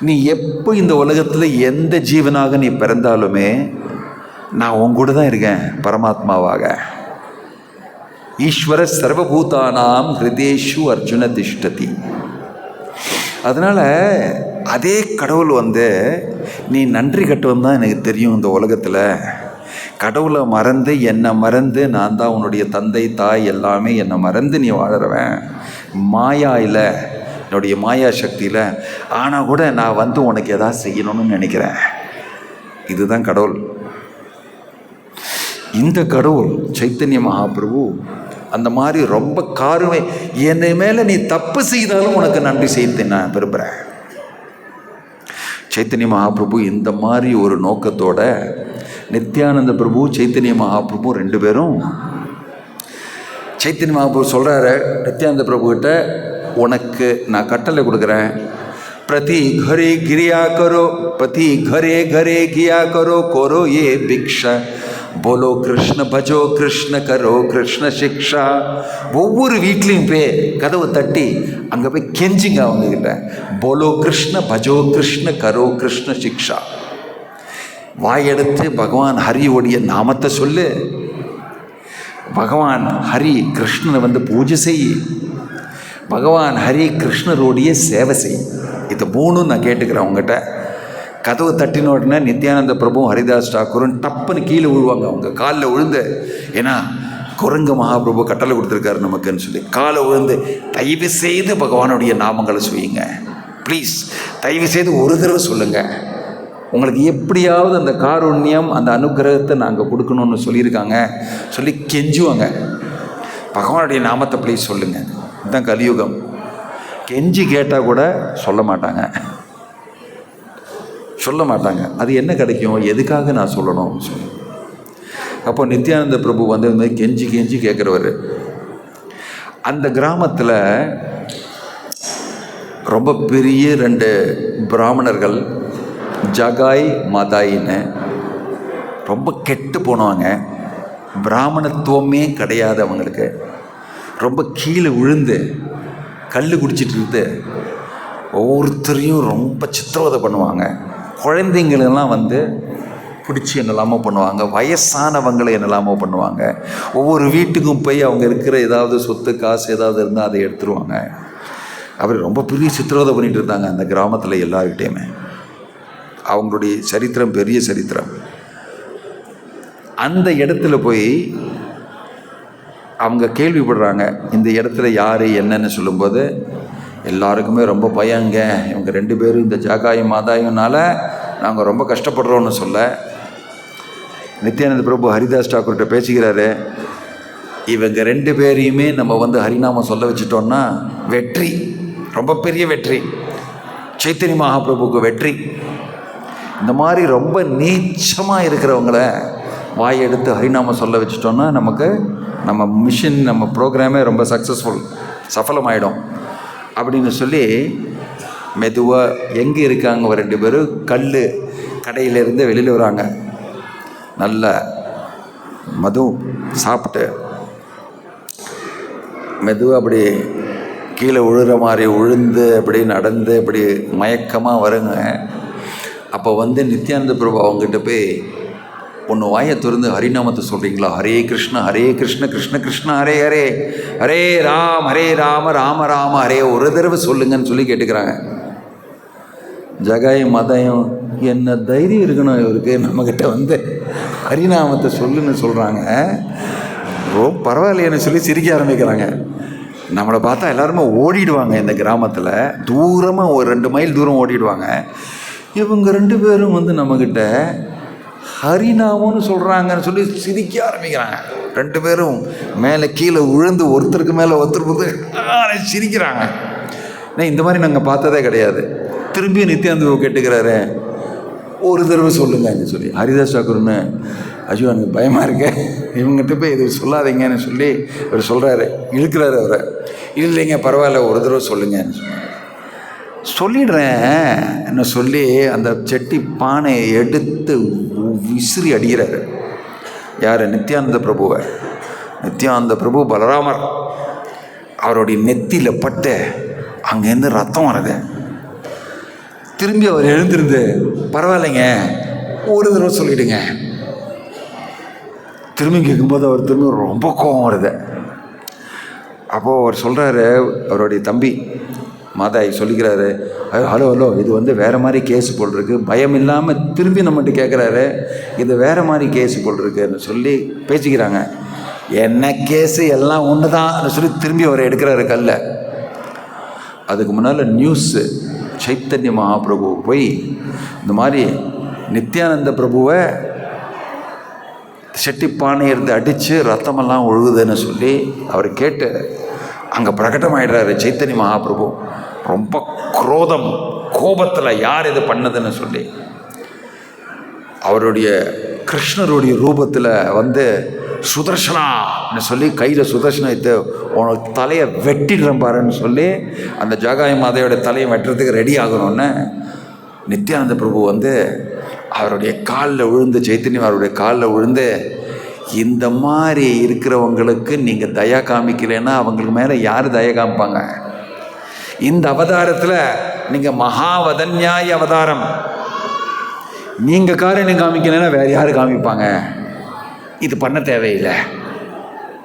நீ எப்போ இந்த உலகத்தில் எந்த ஜீவனாக நீ பிறந்தாலுமே நான் உன் கூட தான் இருக்கேன் பரமாத்மாவாக. ஈஸ்வர சர்வபூதானாம் ஹிருதேஷு அர்ஜுன திஷ்டதி. அதனால் அதே கடவுள் நீ நன்றி கட்டுவன் தான் எனக்கு தெரியும். இந்த உலகத்தில் கடவுளை மறந்து என்னை மறந்து நான் தான் உன்னுடைய தந்தை தாய் எல்லாமே என்னை மறந்து நீ வாழறவன் மாயா இல்லை, என்னுடைய மாயா சக்தியில். ஆனால் கூட நான் உனக்கு எதாவது செய்யணும்னு நினைக்கிறேன். இதுதான் கடவுள். இந்த கடவுள் சைத்தன்ய மகாபிரபு அந்த மாதிரி ரொம்ப காருமை, என்னை மேலே நீ தப்பு செய்தாலும் உனக்கு நன்றி செய்து நான் விரும்புகிறேன். சைத்தன்ய மகாபிரபு இந்த மாதிரி ஒரு நோக்கத்தோட, நித்யானந்த பிரபு சைத்தன்ய மகாபிரபு ரெண்டு பேரும், சைத்தன்ய மகாபிரபு சொல்கிறாரு நித்யானந்த பிரபுக்கிட்ட, உனக்கு நான் கட்டளை கொடுக்குறேன், प्रति घरे गिरिया करो, प्रति घरे घरे किया करो, करो ये भिक्षा, बोलो कृष्ण भजो कृष्ण करो कृष्ण शिक्षा. ஒவ்வொரு வீட்லேயும் போய் கதவை தட்டி அங்கே போய் கெஞ்சிங்க அவங்ககிட்ட, போலோ கிருஷ்ண பஜோ கிருஷ்ண கரோ கிருஷ்ண சிக்ஷா. வாயெடுத்து பகவான் ஹரியோடைய நாமத்தை சொல்லு, பகவான் ஹரி கிருஷ்ணனை பூஜை செய், பகவான் ஹரி கிருஷ்ணருடைய சேவை செய். இது மூணும் நான் கேட்டுக்கிறேன் உங்ககிட்ட. கதவு தட்டின உடனே நித்யானந்த பிரபுவும் ஹரிதாஸ் டாக்கூரும் டப்புன்னு கீழே விழுவாங்க, அவங்க காலில் விழுந்து. ஏன்னா குரங்கு மகாபிரபு கட்டளை கொடுத்துருக்காரு நமக்குன்னு சொல்லி காலை விழுந்து, தயவு செய்து பகவானுடைய நாமங்களை சொல்லுங்க ப்ளீஸ், தயவு செய்து ஒரு தடவை சொல்லுங்கள், உங்களுக்கு எப்படியாவது அந்த காருண்யம் அந்த அனுகிரகத்தை நாங்கள் கொடுக்கணும்னு சொல்லியிருக்காங்க சொல்லி கெஞ்சுவாங்க. பகவானுடைய நாமத்தை ப்ளீஸ் சொல்லுங்கள். இதுதான் கலியுகம். கெஞ்சி கேட்டால் கூட சொல்ல மாட்டாங்க, சொல்ல மாட்டாங்க. அது என்ன கிடைக்கும், எதுக்காக நான் சொல்லணும் சொல்லி. அப்போ நித்யானந்த பிரபு இந்த மாதிரி கெஞ்சி கெஞ்சி கேட்குறவர். அந்த கிராமத்தில் ரொம்ப பெரிய 2 பிராமணர்கள், ஜகாய் மாதாயின்னு, ரொம்ப கெட்டு போனவங்க, பிராமணத்துவமே கிடையாது அவங்களுக்கு. ரொம்ப கீழே விழுந்து கல் குடிச்சிட்டு இருந்து ஒவ்வொருத்தரையும் ரொம்ப சித்திரவதை பண்ணுவாங்க. குழந்தைங்களெல்லாம் பிடிச்சி என்னெல்லாமோ பண்ணுவாங்க, வயசானவங்களை என்னெல்லாமோ பண்ணுவாங்க. ஒவ்வொரு வீட்டுக்கும் போய் அவங்க இருக்கிற ஏதாவது சொத்து காசு ஏதாவது இருந்தால் அதை எடுத்துருவாங்க. அவர் ரொம்ப பெரிய சித்திரவதை பண்ணிகிட்டு இருந்தாங்க அந்த கிராமத்தில் எல்லார்கிட்டையுமே. அவங்களுடைய சரித்திரம் பெரிய சரித்திரம். அந்த இடத்துல போய் அவங்க கேள்விப்படுறாங்க. இந்த இடத்துல யார் என்னன்னு சொல்லும்போது எல்லாருக்குமே ரொம்ப பயங்க. இவங்க 2 பேரும் இந்த ஜாகாயும் மாதாயும்னால நாங்கள் ரொம்ப கஷ்டப்படுறோன்னு சொல்ல, நித்யானந்த பிரபு ஹரிதாஸ் டாக்கூர்கிட்ட பேசிக்கிறாரு. இவங்க 2 பேரையுமே நம்ம ஹரிநாமம் சொல்ல வச்சுட்டோன்னா வெற்றி, ரொம்ப பெரிய வெற்றி, சைத்தன்ய மகாபிரபுக்கு வெற்றி. இந்த மாதிரி ரொம்ப நீச்சமாக இருக்கிறவங்கள வாயெடுத்து ஹரிநாமம் சொல்ல வச்சுட்டோன்னா நமக்கு நம்ம மிஷன், நம்ம ப்ரோக்ராமே ரொம்ப சஃபலமாயிடும் அப்படின்னு சொல்லி மெதுவாக எங்கே இருக்காங்க 2 பேரும் கல் கடையிலேருந்து வெளியில் வராங்க. நல்ல மது சாப்பிட்டு மெதுவாக அப்படி கீழே விழுற மாதிரி விழுந்து அப்படி நடந்து அப்படி மயக்கமாக வருங்க. அப்போ நித்யானந்த பிரபு அவங்ககிட்ட போய், ஒன்று வாயை திறந்து ஹரிநாமத்தை சொல்கிறீங்களா? ஹரே கிருஷ்ண கிருஷ்ண கிருஷ்ண ஹரே ஹரே, ஹரே ராம ராம ராம ஹரே ஒரு தடவை சொல்லுங்கன்னு சொல்லி கேட்டுக்கிறாங்க. ஜகாயும் மதாயும் என்ன தைரியம் இருக்கணும் இவருக்கு, நம்மக்கிட்ட ஹரிநாமத்தை சொல்லுன்னு சொல்கிறாங்க. ரொம்ப பரவாயில்லையன்னு சொல்லி சிரிக்க ஆரம்பிக்கிறாங்க. நம்மளை பார்த்தா எல்லாருமே ஓடிடுவாங்க. இந்த கிராமத்தில் தூரமாக ஒரு 2 மைல் தூரம் ஓடிடுவாங்க. இவங்க 2 பேரும் நம்மக்கிட்ட ஹரிநாமம்னு சொல்கிறாங்கன்னு சொல்லி சிரிக்க ஆரம்பிக்கிறாங்க. 2 பேரும் மேலே கீழே விழுந்து ஒருத்தருக்கு மேலே ஒருத்தருக்கு சிரிக்கிறாங்க. இந்த மாதிரி நாங்கள் பார்த்ததே கிடையாது. திரும்பி நித்யானந்த கேட்டுக்கிறாரு, ஒரு தடவை சொல்லுங்கன்னு சொல்லி. ஹரிதாஸ் டாக்கூர்னு, ஐயோ எனக்கு பயமாக இருக்க, இவங்ககிட்ட போய் இது சொல்லாதீங்கன்னு சொல்லி அவர் சொல்கிறாரு, இழுக்கிறாரு அவரை. இல்லைங்க பரவாயில்ல, ஒரு தடவை சொல்லுங்கன்னு சொல்லிடுறேன் சொல்லி அந்த செட்டி பானையை எடுத்து விசிறி அடிக்கிறாரு. யார்? நித்யானந்த பிரபுவை. நித்யானந்த பிரபு பலராமர் அவருடைய நெத்தியில் பட்டு அங்கேருந்து ரத்தம் வருது. திரும்பி அவர் எழுந்திருந்து, பரவாயில்லைங்க ஒரு தடவை சொல்லிவிடுங்க. திரும்பி கேட்கும்போது அவர் திரும்பி ரொம்ப கோபம் வருது. அப்போது அவர் சொல்கிறாரு, அவருடைய தம்பி மாதாய் சொல்லிக்கிறாரு, ஹலோ இது வேறு மாதிரி கேஸ் போல் இருக்கு. பயம் இல்லாமல் திரும்பி நம்மகிட்ட கேட்குறாரு, இது வேறு மாதிரி கேஸ் போல் இருக்குன்னு சொல்லி பேசிக்கிறாங்க. என்ன கேஸு எல்லாம் ஒன்று தான் சொல்லி திரும்பி அவரை எடுக்கிறாரு கல்லை. அதுக்கு முன்னால் நியூஸு சைத்தன்ய மகாபிரபு போய் இந்த மாதிரி நித்யானந்த பிரபுவை செட்டிப்பானை இருந்து அடித்து ரத்தமெல்லாம் ஒழுகுதுன்னு சொல்லி அவர் கேட்டு அங்கே பிரகடமாயிடுறாரு சைத்தன்ய மகாபிரபு. ரொம்ப கோபத்தில் யார் இது பண்ணதுன்னு சொல்லி அவருடைய கிருஷ்ணருடைய ரூபத்தில் சுதர்ஷனான்னு சொல்லி கையில் சுதர்ஷனை வைத்து உனக்கு தலையை வெட்டிடுறேன் பாருன்னு சொல்லி அந்த ஜகாய மாதையோட தலையை வெட்டுறதுக்கு ரெடி ஆகணும்னு நித்யானந்த பிரபு அவருடைய காலில் விழுந்து, சைத்தன்யம் அவருடைய காலில் விழுந்து, இந்த மாதிரி இருக்கிறவங்களுக்கு நீங்கள் தயா காமிக்கலைன்னா அவங்களுக்கு மேலே யார் தயா காமிப்பாங்க? இந்த அவதாரத்தில் நீங்கள் மகாவதன்யாய அவதாரம், நீங்கள் காரணம் காமிக்கலைன்னா வேறு யார் காமிப்பாங்க? இது பண்ண தேவையில்லை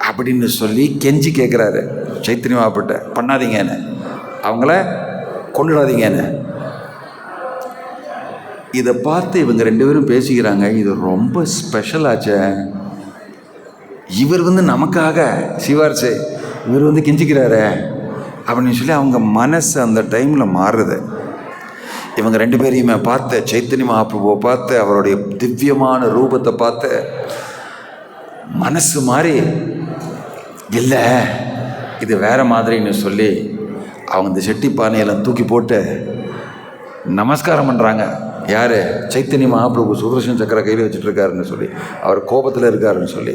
அப்படின்னு சொல்லி கெஞ்சி கேட்குறாரு சைத்தன்ய மகாபிரபுட்ட. பண்ணாதீங்கன்னு, அவங்கள கொண்டுடாதீங்கன்னு. இதை பார்த்து இவங்க 2 பேரும் பேசிக்கிறாங்க, இது ரொம்ப ஸ்பெஷலாச்சே, இவர் நமக்காக சிவார்சே இவர் கெஞ்சிக்கிறாரு அப்படின்னு சொல்லி அவங்க மனசு அந்த டைமில் மாறுது. இவங்க 2 பேரையுமே பார்த்து, சைத்தன்ய மகாபிரபுவை பார்த்து, அவருடைய திவ்யமான ரூபத்தை பார்த்து மனசு மாறி, இல்லை இது வேறு மாதிரின்னு சொல்லி அவங்க இந்த செட்டி பானையெல்லாம் தூக்கி போட்டு நமஸ்காரம் பண்ணுறாங்க. யார்? சைத்தன்ய மகாபிரபு சுதர்ஷன் சக்கர கையில் வச்சுட்ருக்காருன்னு சொல்லி, அவர் கோபத்தில் இருக்காருன்னு சொல்லி.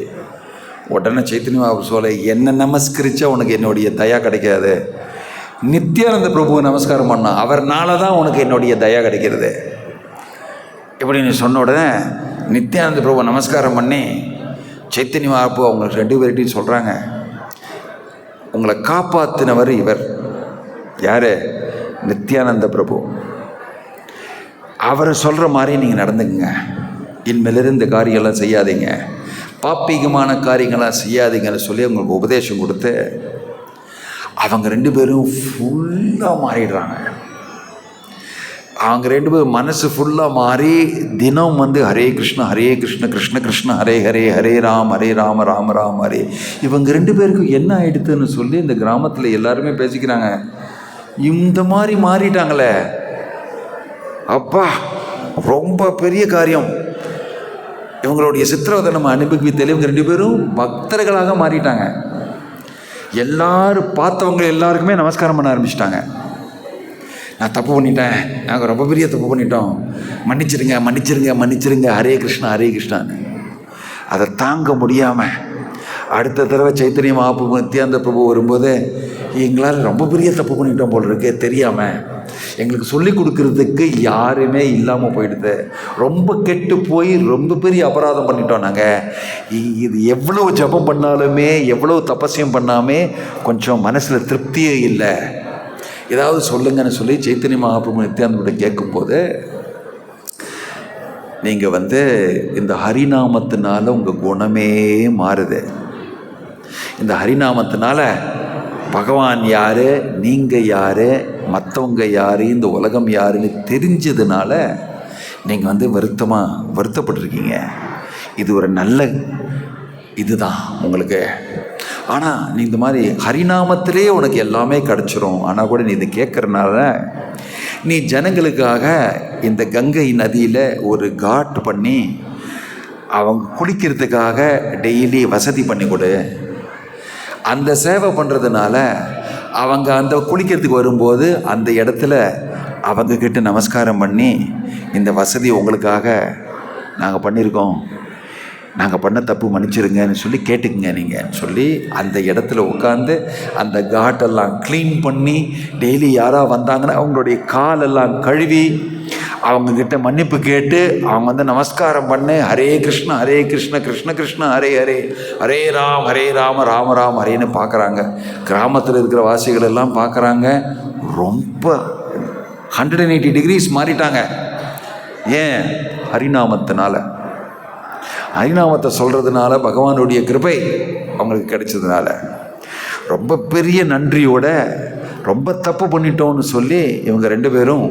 உடனே சைத்தன்ய மகாபிரபு சொல்ல, என்ன நமஸ்கரித்தா உனக்கு என்னுடைய தயா கிடைக்காது, நித்யானந்த பிரபுவை நமஸ்காரம் பண்ணான், அவர்னால தான் உனக்கு என்னுடைய தயா கிடைக்கிறது இப்படின்னு சொன்ன உடனே நித்யானந்த பிரபு நமஸ்காரம் பண்ணி சைத்தன்ய மகாபிரபு அவங்க 2 பேர்கிட்டையும் சொல்கிறாங்க, உங்களை காப்பாற்றினவர் இவர். யார்? நித்யானந்த பிரபு. அவரை சொல்கிற மாதிரி நீங்கள் நடந்துக்குங்க, இனிமேலிருந்து இந்த காரியங்கள்லாம் செய்யாதீங்க, பாப்பீகமான காரியங்களாம் செய்யாதீங்கன்னு சொல்லி அவங்களுக்கு உபதேசம் கொடுத்து அவங்க 2 பேரும் ஃபுல்லாக மாறிடுறாங்க. அவங்க 2 பேரும் மனசு ஃபுல்லாக மாறி தினம் வந்து ஹரே கிருஷ்ண கிருஷ்ண கிருஷ்ண ஹரே ஹரே, ஹரே ராம் ராம ராம் ஹரே. இவங்க 2 பேருக்கும் என்ன ஆயிடுதுன்னு சொல்லி இந்த கிராமத்தில் எல்லாருமே பேசிக்கிறாங்க. இந்த மாதிரி மாறிட்டாங்களே, அப்பா ரொம்ப பெரிய காரியம். இவங்களுடைய சித்திரவதை நம்ம அனுபவித்து இவங்க 2 பேரும் பக்தர்களாக மாறிட்டாங்க. எல்லாரும் பார்த்தவங்க எல்லாருக்குமே நமஸ்காரம் பண்ண ஆரம்பிச்சிட்டாங்க. நான் தப்பு பண்ணிட்டேன், நாங்கள் ரொம்ப பெரிய தப்பு பண்ணிட்டோம், மன்னிச்சிருங்க மன்னிச்சிருங்க மன்னிச்சிருங்க, ஹரே கிருஷ்ணான்னு. அதை தாங்க முடியாமல் அடுத்த தடவை சைத்தன்ய மகாபிரபு நித்யானந்த பிரபு வரும்போது, எங்களால் ரொம்ப பெரிய தப்பு பண்ணிட்டோம் போல் இருக்கு, தெரியாமல் எங்களுக்கு சொல்லி கொடுக்கறதுக்கு யாருமே இல்லாமல் போயிடுது, ரொம்ப கெட்டு போய் ரொம்ப பெரிய அபராதம் பண்ணிட்டோம் நாங்கள். இது எவ்வளோ ஜபம் பண்ணாலுமே எவ்வளோ தபஸ்யம் பண்ணாமே கொஞ்சம் மனசில் திருப்தியே இல்லை, ஏதாவது சொல்லுங்கன்னு சொல்லி சைத்தன்ய மகாபிரபு நித்யானந்தோட கேட்கும்போது, நீங்கள் வந்து இந்த ஹரிநாமத்தினால உங்கள் குணமே மாறுது. இந்த ஹரிநாமத்தினால பகவான் யார், நீங்கள் யார், மற்றவங்க யார், இந்த உலகம் யாருன்னு தெரிஞ்சதுனால நீங்கள் வந்து வருத்தப்பட்டிருக்கீங்க. இது ஒரு நல்ல இதுதான் உங்களுக்கு. ஆனால் நீ இந்த மாதிரி ஹரிநாமத்திலே உனக்கு எல்லாமே கிடச்சிரும். ஆனால் கூட நீ இதை கேட்குறனால நீ ஜனங்களுக்காக இந்த கங்கை நதியில் ஒரு காட் பண்ணி அவங்க குளிக்கிறதுக்காக டெய்லி வசதி பண்ணி கொடு. அந்த சேவை பண்ணுறதுனால அவங்க அந்த குளிக்கிறதுக்கு வரும்போது அந்த இடத்துல அவங்கக்கிட்ட நமஸ்காரம் பண்ணி, இந்த வசதி உங்களுக்காக நாங்கள் பண்ணியிருக்கோம், நாங்கள் பண்ண தப்பு மன்னிச்சிருங்கன்னு சொல்லி கேட்டுக்குங்க நீங்கள் சொல்லி அந்த இடத்துல உட்காந்து அந்த காட்டெல்லாம் க்ளீன் பண்ணி டெய்லி யாராக வந்தாங்கன்னா அவங்களுடைய காலெல்லாம் கழுவி அவங்கக்கிட்ட மன்னிப்பு கேட்டு அவங்க வந்து நமஸ்காரம் பண்ணு, ஹரே கிருஷ்ண கிருஷ்ண கிருஷ்ண ஹரே ஹரே, ஹரே ராம ராம ஹரேன்னு பார்க்குறாங்க. கிராமத்தில் இருக்கிற வாசிகள் எல்லாம் பார்க்குறாங்க. ரொம்ப 180 டிகிரிஸ் மாறிட்டாங்க. ஏன்? ஹரிநாமத்தினால. ஹரிநாமத்தை சொல்கிறதுனால பகவானுடைய கிருபை அவங்களுக்கு கிடைச்சதுனால ரொம்ப பெரிய நன்றியோட ரொம்ப தப்பு பண்ணிட்டோன்னு சொல்லி இவங்க 2 பேரும்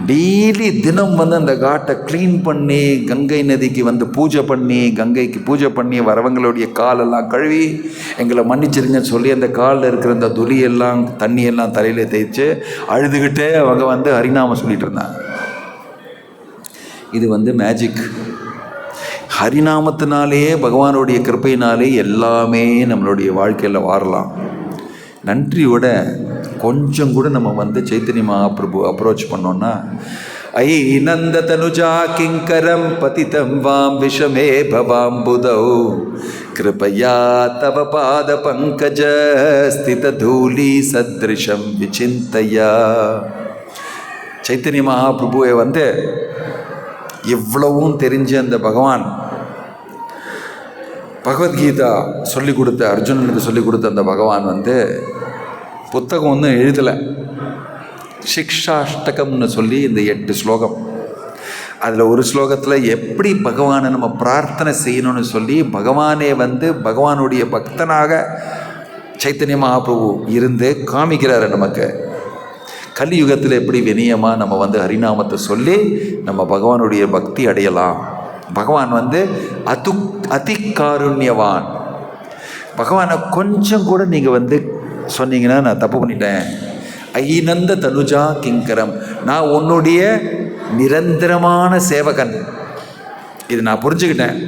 டெய்லி தினம் வந்து அந்த காட்டை க்ளீன் பண்ணி கங்கை நதிக்கு வந்து பூஜை பண்ணி, கங்கைக்கு பூஜை பண்ணி வரவங்களுடைய காலெல்லாம் கழுவி எங்களை மன்னிச்சிருங்கன்னு சொல்லி அந்த காலில் இருக்கிற அந்த துளியெல்லாம் தண்ணியெல்லாம் தலையில் தேய்ச்சி அழுதுகிட்டே அவங்க வந்து ஹரிநாமம் சொல்லிட்டு இருந்தாங்க. இது வந்து மேஜிக். ஹரிநாமத்தினாலேயே பகவானுடைய கிருப்பையினாலே எல்லாமே நம்மளுடைய வாழ்க்கையில் வாரலாம். நன்றியோட கொஞ்சம் கூட நம்ம வந்து சைத்தன்ய மகாபிரபு அப்ரோச் பண்ணோன்னா, ஐ நந்த தனுஜா கிங்கரம் பதிதம் வாம் விஷமே பவாம் புதௌ கிருபயா தவ பாத பங்கஜ ஸ்தித தூலி சத்ரிஷம் விசிந்தையா. சைத்தன்ய மகாபிரபுவை வந்து எவ்வளவும் தெரிஞ்ச அந்த பகவான் பகவத்கீதா சொல்லிக் கொடுத்த, அர்ஜுனனுக்கு சொல்லிக் கொடுத்த அந்த பகவான் வந்து புத்தகம் ஒன்றும் எழுதலை. சிக்ஷாஷ்டகம்னு சொல்லி இந்த 8 ஸ்லோகம், அதில் ஒரு ஸ்லோகத்தில் எப்படி பகவானை நம்ம பிரார்த்தனை செய்யணும்னு சொல்லி பகவானே வந்து பகவானுடைய பக்தனாக சைத்தன்ய மகாபிரபு இருந்து காமிக்கிறாரு நமக்கு. கலியுகத்தில் எப்படி வினயமாக நம்ம வந்து ஹரிநாமத்தை சொல்லி நம்ம பகவானுடைய பக்தி அடையலாம். பகவான் வந்து அதிகாருண்யவான். பகவானை கொஞ்சம் கூட நீங்கள் வந்து சொன்னீங்கன்னா, நான் தப்பு பண்ணிட்டேன், ஐநந்த தனுஜா கிங்கரம், நான் உன்னுடைய நிரந்தரமான சேவகன், இது நான் புரிஞ்சுக்கிட்டேன்.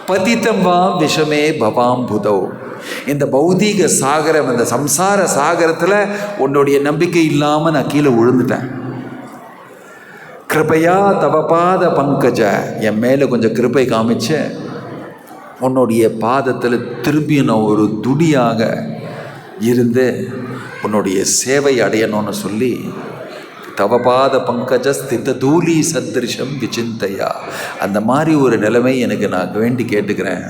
பதித்தம் வாம் விஷமே பவாம் புதௌ, இந்த பௌதீக சாகரம், இந்த சம்சார சாகரத்தில் உன்னுடைய நம்பிக்கை இல்லாமல் நான் கீழே விழுந்துட்டேன். கிருபையா தவபாத பங்கஜ, என் மேலே கொஞ்சம் கிருபை காமிச்சு உன்னுடைய பாதத்தில் திரும்பி நான் ஒரு துடியாக இருந்து உன்னுடைய சேவை அடையணும்னு சொல்லி தவபாத பங்கஜ ஸ்தித தூலி சத்ரிஷம் விசிந்தையா, அந்த மாதிரி ஒரு நிலைமை எனக்கு நான் வேண்டி கேட்டுக்கிறேன்.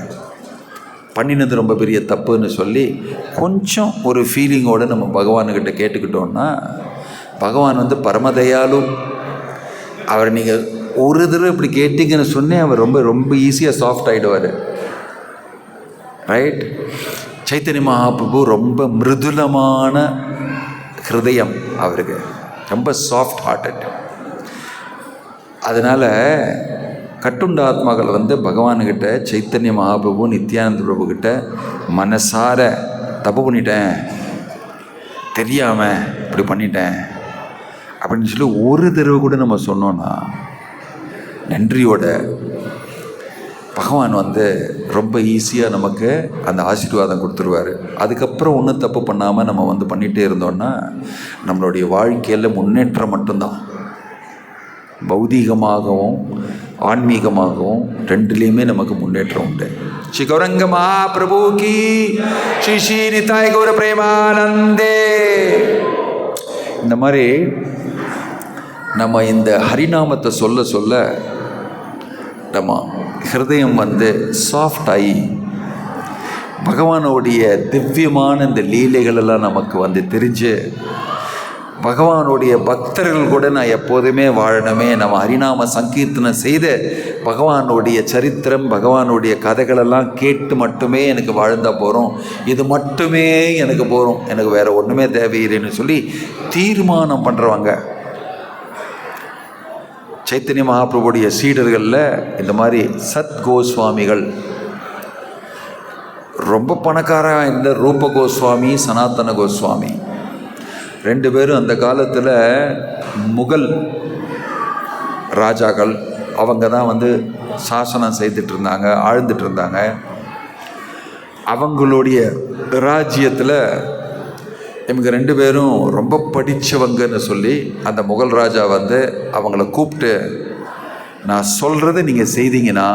பண்ணினது ரொம்ப பெரிய தப்புன்னு சொல்லி கொஞ்சம் ஒரு ஃபீலிங்கோடு நம்ம பகவானுக்கிட்ட கேட்டுக்கிட்டோன்னா, பகவான் வந்து பரமதயாலும். அவர் நீங்கள் ஒரு தடவை இப்படி கேட்டிங்கன்னு சொன்னேன், அவர் ரொம்ப ரொம்ப ஈஸியாக சாஃப்ட் ஆகிடுவார். ரைட்? சைத்தன்ய மகாபிரபு ரொம்ப மிருதுலமான ஹிருதயம், அவருக்கு ரொம்ப சாஃப்ட் ஹார்ட்டட். அதனால் கட்டுண்ட ஆத்மாக்கள் வந்து பகவானுக்கிட்ட சைத்தன்ய மகாபிரபு நித்யானந்த பிரபுக்கிட்ட மனசார தப்பு பண்ணிட்டேன், தெரியாமல் இப்படி பண்ணிட்டேன் அப்படின்னு சொல்லி ஒரு தடவை கூட நம்ம சொன்னோன்னா நன்றியோட பகவான் வந்து ரொம்ப ஈஸியாக நமக்கு அந்த ஆசீர்வாதம் கொடுத்துருவார். அதுக்கப்புறம் ஒன்றும் தப்பு பண்ணாமல் நம்ம வந்து பண்ணிகிட்டே இருந்தோன்னா நம்மளுடைய வாழ்க்கையில் முன்னேற்றம் மட்டும்தான். பௌதீகமாகவும் ஆன்மீகமாகவும் ரெண்டுலேயுமே நமக்கு முன்னேற்றம் உண்டு. ஸ்ரீ கௌரங்க மகாபிரபு கி ஸ்ரீ ஸ்ரீ நிதாய் கௌர பிரேமானந்தே. இந்த மாதிரி நம்ம இந்த ஹரிநாமத்தை சொல்ல சொல்ல நம்ம ஹிருதயம் வந்து சாஃப்ட் ஆகி பகவானுடைய திவ்யமான இந்த லீலைகளெல்லாம் நமக்கு வந்து தெரிஞ்சு பகவானுடைய பக்தர்கள் கூட நான் எப்போதுமே வாழணுமே, நம்ம ஹரிநாம சங்கீர்த்தனம் செய்து பகவானுடைய சரித்திரம் பகவானுடைய கதைகளெல்லாம் கேட்டு மட்டுமே எனக்கு வாழ்ந்தால் போகிறோம், இது மட்டுமே எனக்கு போகிறோம், எனக்கு வேறு ஒன்றுமே தேவையில்லைன்னு சொல்லி தீர்மானம் பண்ணுறவங்க சைத்தன்ய மகாபிரபுடைய சீடர்களில் இந்த மாதிரி சத் கோஸ்வாமிகள், ரொம்ப பணக்காரன் இருந்த ரூப கோஸ்வாமி, சனாதன கோஸ்வாமி, ரெண்டு பேரும் அந்த காலத்தில் முகல் ராஜாக்கள். அவங்க தான் வந்து சாசனம் செய்துட்டு இருந்தாங்க, ஆழ்ந்துட்டு இருந்தாங்க. அவங்களுடைய ராஜ்யத்தில் இவங்க ரெண்டு பேரும் ரொம்ப படித்தவங்கன்னு சொல்லி அந்த முகல் ராஜா வந்து அவங்கள கூப்பிட்டு, நான் சொல்கிறத நீங்கள் செய்தீங்கன்னா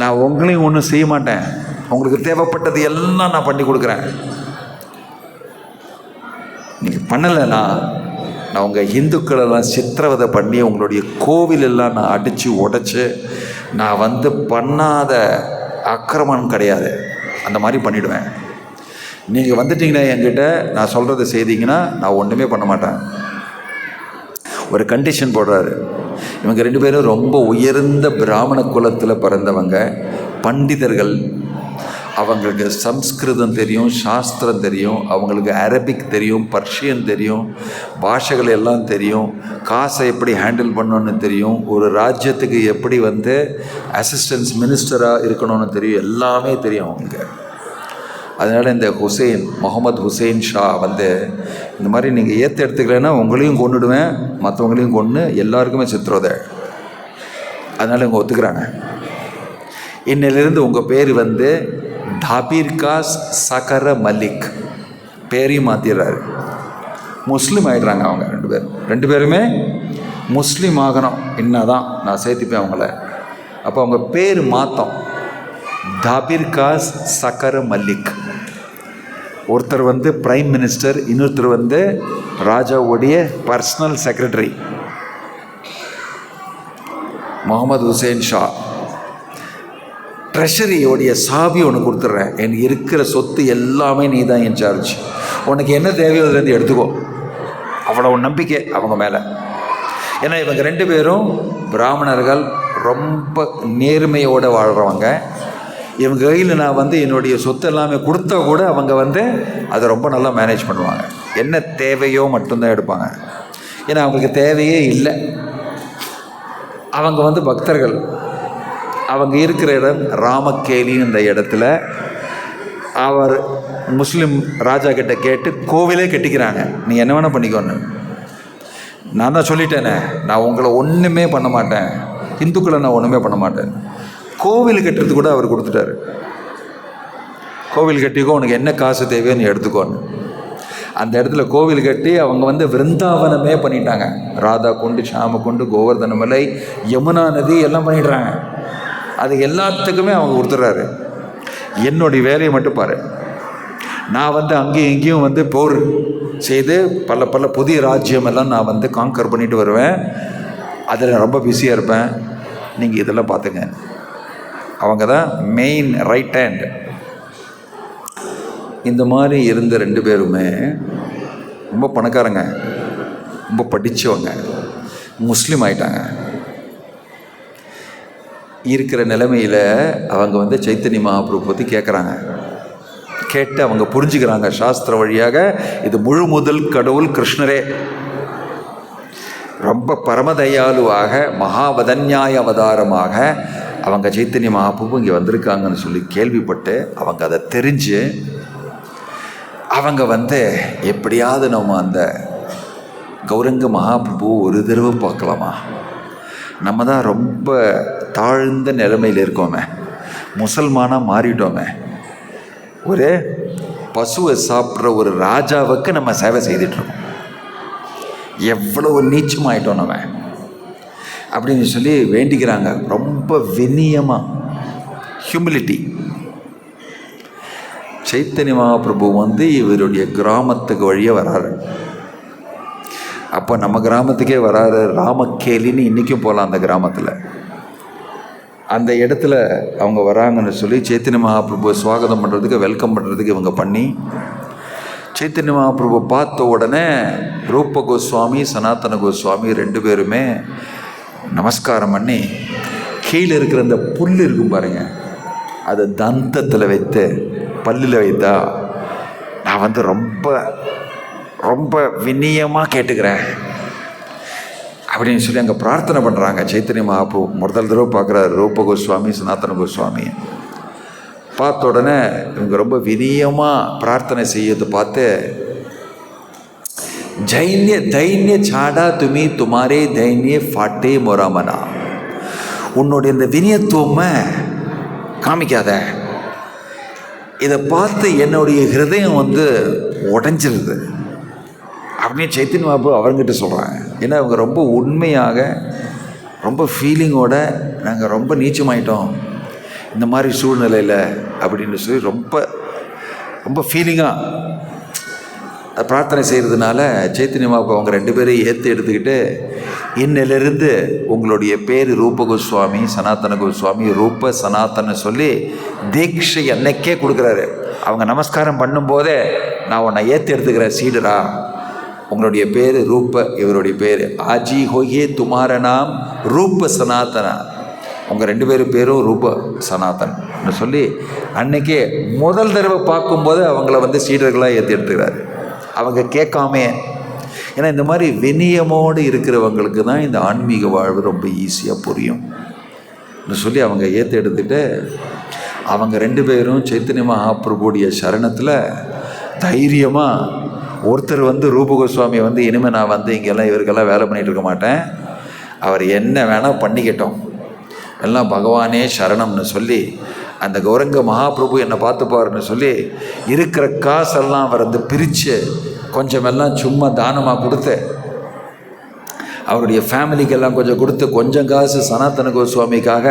நான் உங்களையும் ஒன்றும் செய்ய மாட்டேன், உங்களுக்கு தேவைப்பட்டது எல்லாம் நான் பண்ணி கொடுக்குறேன். நீங்கள் பண்ணலைன்னா நான் உங்கள் இந்துக்களெல்லாம் சித்திரவதை பண்ணி உங்களுடைய கோவிலெல்லாம் நான் அடித்து உடைச்சி, நான் வந்து பண்ணாத அக்கிரமம் கிடையாது, அந்த மாதிரி பண்ணிவிடுவேன். நீங்கள் வந்துட்டீங்கன்னா என்கிட்ட நான் சொல்கிறத செய்தீங்கன்னா நான் ஒன்றுமே பண்ண மாட்டேன். ஒரு கண்டிஷன் போடுறாரு. இவங்க ரெண்டு பேரும் ரொம்ப உயர்ந்த பிராமண குலத்தில் பிறந்தவங்க, பண்டிதர்கள். அவங்களுக்கு சம்ஸ்கிருதம் தெரியும், சாஸ்திரம் தெரியும், அவங்களுக்கு அரபிக் தெரியும், பர்ஷியன் தெரியும், பாஷைகள் எல்லாம் தெரியும், காசை எப்படி ஹேண்டில் பண்ணணுன்னு தெரியும், ஒரு ராஜ்யத்துக்கு எப்படி வந்து அசிஸ்டன்ஸ் மினிஸ்டராக இருக்கணும்னு தெரியும், எல்லாமே தெரியும் அவங்களுக்கு. அதனால் இந்த முகமது ஹுசைன் ஷா வந்து இந்த மாதிரி நீங்கள் எடுத்துக்கலைன்னா உங்களையும் கொண்டுடுவேன், மற்றவங்களையும் கொண்டு எல்லாருக்குமே சித்திரவதை. அதனால் இவங்க ஒத்துக்கிறாங்க. இன்னிலிருந்து உங்கள் பேர் வந்து தாபீர்காஸ் சக்கர மல்லிக், பேரையும் மாற்றிடுறாரு. முஸ்லீம் ஆகிடுறாங்க அவங்க ரெண்டு பேருமே முஸ்லீம் ஆகணும், என்னதான் நான் சேர்த்துப்பேன் அவங்கள. அப்போ அவங்க பேர் மாற்றோம், தாபீர்காஸ் சக்கர மல்லிக். ஒருத்தர் வந்து பிரைம் மினிஸ்டர், இன்னொருத்தர் வந்து ராஜாவுடைய பர்சனல் செக்ரட்டரி. முகமது ஹுசைன் ஷா, ட்ரெஷரியோடைய சாவி ஒன்று கொடுத்துட்றேன், எனக்கு இருக்கிற சொத்து எல்லாமே நீ தான் இன்சார்ஜ், உனக்கு என்ன தேவையோ அதுலேருந்து எடுத்துக்கோ. அவ்வளோ நம்பிக்கை அவங்க மேலே. ஏன்னா இவங்க ரெண்டு பேரும் பிராமணர்கள், ரொம்ப நேர்மையோடு வாழ்கிறவங்க. இவங்க கையில் நான் வந்து என்னுடைய சொத்து எல்லாமே கொடுத்தா கூட அவங்க வந்து அதை ரொம்ப நல்லா மேனேஜ் பண்ணுவாங்க. என்ன தேவையோ மட்டும்தான் எடுப்பாங்க. ஏன்னா அவங்களுக்கு தேவையே இல்லை. அவங்க வந்து பக்தர்கள். அவங்க இருக்கிற இடம் ராமக்கேலின்னு இந்த இடத்துல அவர் முஸ்லீம் ராஜா கிட்ட கேட்டு கோவிலே கட்டிக்கிறாங்க, நீ என்ன வேணால் பண்ணிக்கோன்னு. நான் தான் சொல்லிட்டேனே, நான் உங்களை ஒன்றுமே பண்ண மாட்டேன், இந்துக்களை நான் ஒன்றுமே பண்ண மாட்டேன். கோவில் கட்டுறது கூட அவர் கொடுத்துட்டாரு. கோவில் கட்டிக்கோ, உனக்கு என்ன காசு தேவையோ நீ எடுத்துக்கோன்னு. அந்த இடத்துல கோவில் கட்டி அவங்க வந்து விருந்தாவனமே பண்ணிட்டாங்க. ராதா குண்டு, ஷாம குண்டு, கோவர்தன மலை, யமுனா நதி எல்லாம் பண்ணிடுறாங்க. அது எல்லாத்துக்குமே அவங்க கொடுத்துட்றாரு. என்னுடைய வேலையை மட்டும் பாரு, நான் வந்து அங்கேயும் இங்கேயும் வந்து போர் செய்து பல புதிய ராஜ்யம் எல்லாம் நான் வந்து காங்கர் பண்ணிட்டு வருவேன், அதில் ரொம்ப பிஸியாக இருப்பேன், நீங்கள் இதெல்லாம் பார்த்துங்க. அவங்க தான் மெயின் ரைட் ஹேண்ட். இந்த மாதிரி இருந்த ரெண்டு பேருமே ரொம்ப பணக்காரங்க, ரொம்ப படித்தவங்க, முஸ்லீம் ஆயிட்டாங்க. இருக்கிற நிலைமையில் அவங்க வந்து சைத்தன்ய மகாபிரபு பற்றி கேட்குறாங்க. கேட்டு அவங்க புரிஞ்சுக்கிறாங்க சாஸ்திர வழியாக, இது முழு முதல் கடவுள் கிருஷ்ணரே. ரொம்ப பரமதயாலுவாக மகாவதன்யாய அவதாரமாக அவங்க சைத்தன்ய மகாபிரபு இங்கே வந்திருக்காங்கன்னு சொல்லி கேள்விப்பட்டு அவங்க அதை தெரிஞ்சு அவங்க எப்படியாவது நம்ம அந்த கௌரங்க மகாபிரபு ஒரு தடவை பார்க்கலாமா, நம்ம தான் ரொம்ப தாழ்ந்த நிலைமையில் இருக்கோமே, முசல்மானாக மாறிட்டோமே, ஒரு பசுவை சாப்பிட்ற ஒரு ராஜாவுக்கு நம்ம சேவை செய்துட்ருக்கோம், எவ்வளோ நீச்சமாயிட்டோம் நம்ம அப்படின்னு சொல்லி வேண்டிக்கிறாங்க. ரொம்ப வினியமாக, ஹியூமிலிட்டி. சைத்தன்ய மகாபிரபு இவருடைய கிராமத்துக்கு வழியே வராரு. அப்போ நம்ம கிராமத்துக்கே வராரு. ராமக்கேலின்னு இன்றைக்கும் போகலாம் அந்த கிராமத்தில். அந்த இடத்துல அவங்க வராங்கன்னு சொல்லி சைத்தன்ய மகாபிரபு ஸ்வாகதம் பண்ணுறதுக்கு, வெல்கம் பண்ணுறதுக்கு இவங்க பண்ணி, சைத்தன்ய மகாபிரபு பார்த்த உடனே ரூப கோஸ்வாமி சனாதன கோஸ்வாமி 2 பேருமே நமஸ்காரம் பண்ணி கீழே இருக்கிற அந்த புல் இருக்கும் பாருங்க, அதை தந்தத்தில் வைத்து பல்லில் வைத்தா நான் ரொம்ப ரொம்ப வினியமாக கேட்டுக்கிறேன் அப்படின்னு சொல்லி அங்கே பிரார்த்தனை பண்ணுறாங்க. சைத்தன்ய மகாபிரபு முதல் தடவை பார்க்குறாரு ரூப கோஸ்வாமி சனாதன கோஸ்வாமி. பார்த்த உடனே இவங்க ரொம்ப வினியமாக பிரார்த்தனை செய்யறது பார்த்து, தைன்ய தைன்ய சாடா துமி துமாரே தைன்ய ஃபாட்டே மொராமனா, உன்னுடைய இந்த வினியத்துவமை காமிக்காத, இதை பார்த்து என்னுடைய ஹிருதயம் உடைஞ்சிருது அப்படின்னு சைத்தன்ய மகாபிரபு அவங்ககிட்ட சொல்கிறாங்க. ஏன்னா அவங்க ரொம்ப உண்மையாக, ரொம்ப ஃபீலிங்கோட, நாங்கள் ரொம்ப நீச்சமாயிட்டோம் இந்த மாதிரி சூழ்நிலையில் அப்படின்னு சொல்லி ரொம்ப ரொம்ப ஃபீலிங்காக பிரார்த்தனை செய்கிறதுனால சைத்தன்ய மகாபிரபு அவங்க 2 பேரையும் ஏற்று எடுத்துக்கிட்டு, இன்னிலிருந்து உங்களுடைய பேர் ரூப கோஸ்வாமி சனாதன கோஸ்வாமி, ரூப சனாதன சொல்லி தீட்சை அன்னைக்கே கொடுக்குறாரு. அவங்க நமஸ்காரம் பண்ணும்போதே, நான் உன்னை ஏற்று எடுத்துக்கிறேன் சீடரா, உங்களுடைய பேர் ரூப, இவருடைய பேர் ஆஜி ஹோயே துமார நாம் ரூப சனாதனா, உங்கள் 2 பேர் பேரும் ரூப சனாதன் சொல்லி அன்னைக்கே முதல் தடவை பார்க்கும்போது அவங்கள சீடர்களாக ஏற்றி எடுத்துக்கிறாரு. அவங்க கேட்காமே. ஏன்னா இந்த மாதிரி வினியமோடு இருக்கிறவங்களுக்கு தான் இந்த ஆன்மீக வாழ்வு ரொம்ப ஈஸியாக புரியும் சொல்லி அவங்க ஏற்றி எடுத்துகிட்டு, அவங்க 2 பேரும் சைத்தன்ய மகாபிரபுடைய சரணத்தில் தைரியமாக, ஒருத்தர் ரூப கோஸ்வாமி இனிமேல் நான் இங்கெல்லாம் இவருக்கெல்லாம் வேலை பண்ணிகிட்டு இருக்க மாட்டேன், அவர் என்ன வேணால் பண்ணிக்கிட்டோம், எல்லாம் பகவானே சரணம்னு சொல்லி, அந்த கௌரங்க மகாபிரபு என்னை பார்த்துப்பாருன்னு சொல்லி இருக்கிற காசெல்லாம் அவர் பிரித்து கொஞ்சமெல்லாம் சும்மா தானமாக கொடுத்து, அவருடைய ஃபேமிலிக்கெல்லாம் கொஞ்சம் கொடுத்து, கொஞ்சம் காசு சனாதன கோஸ்வாமிக்காக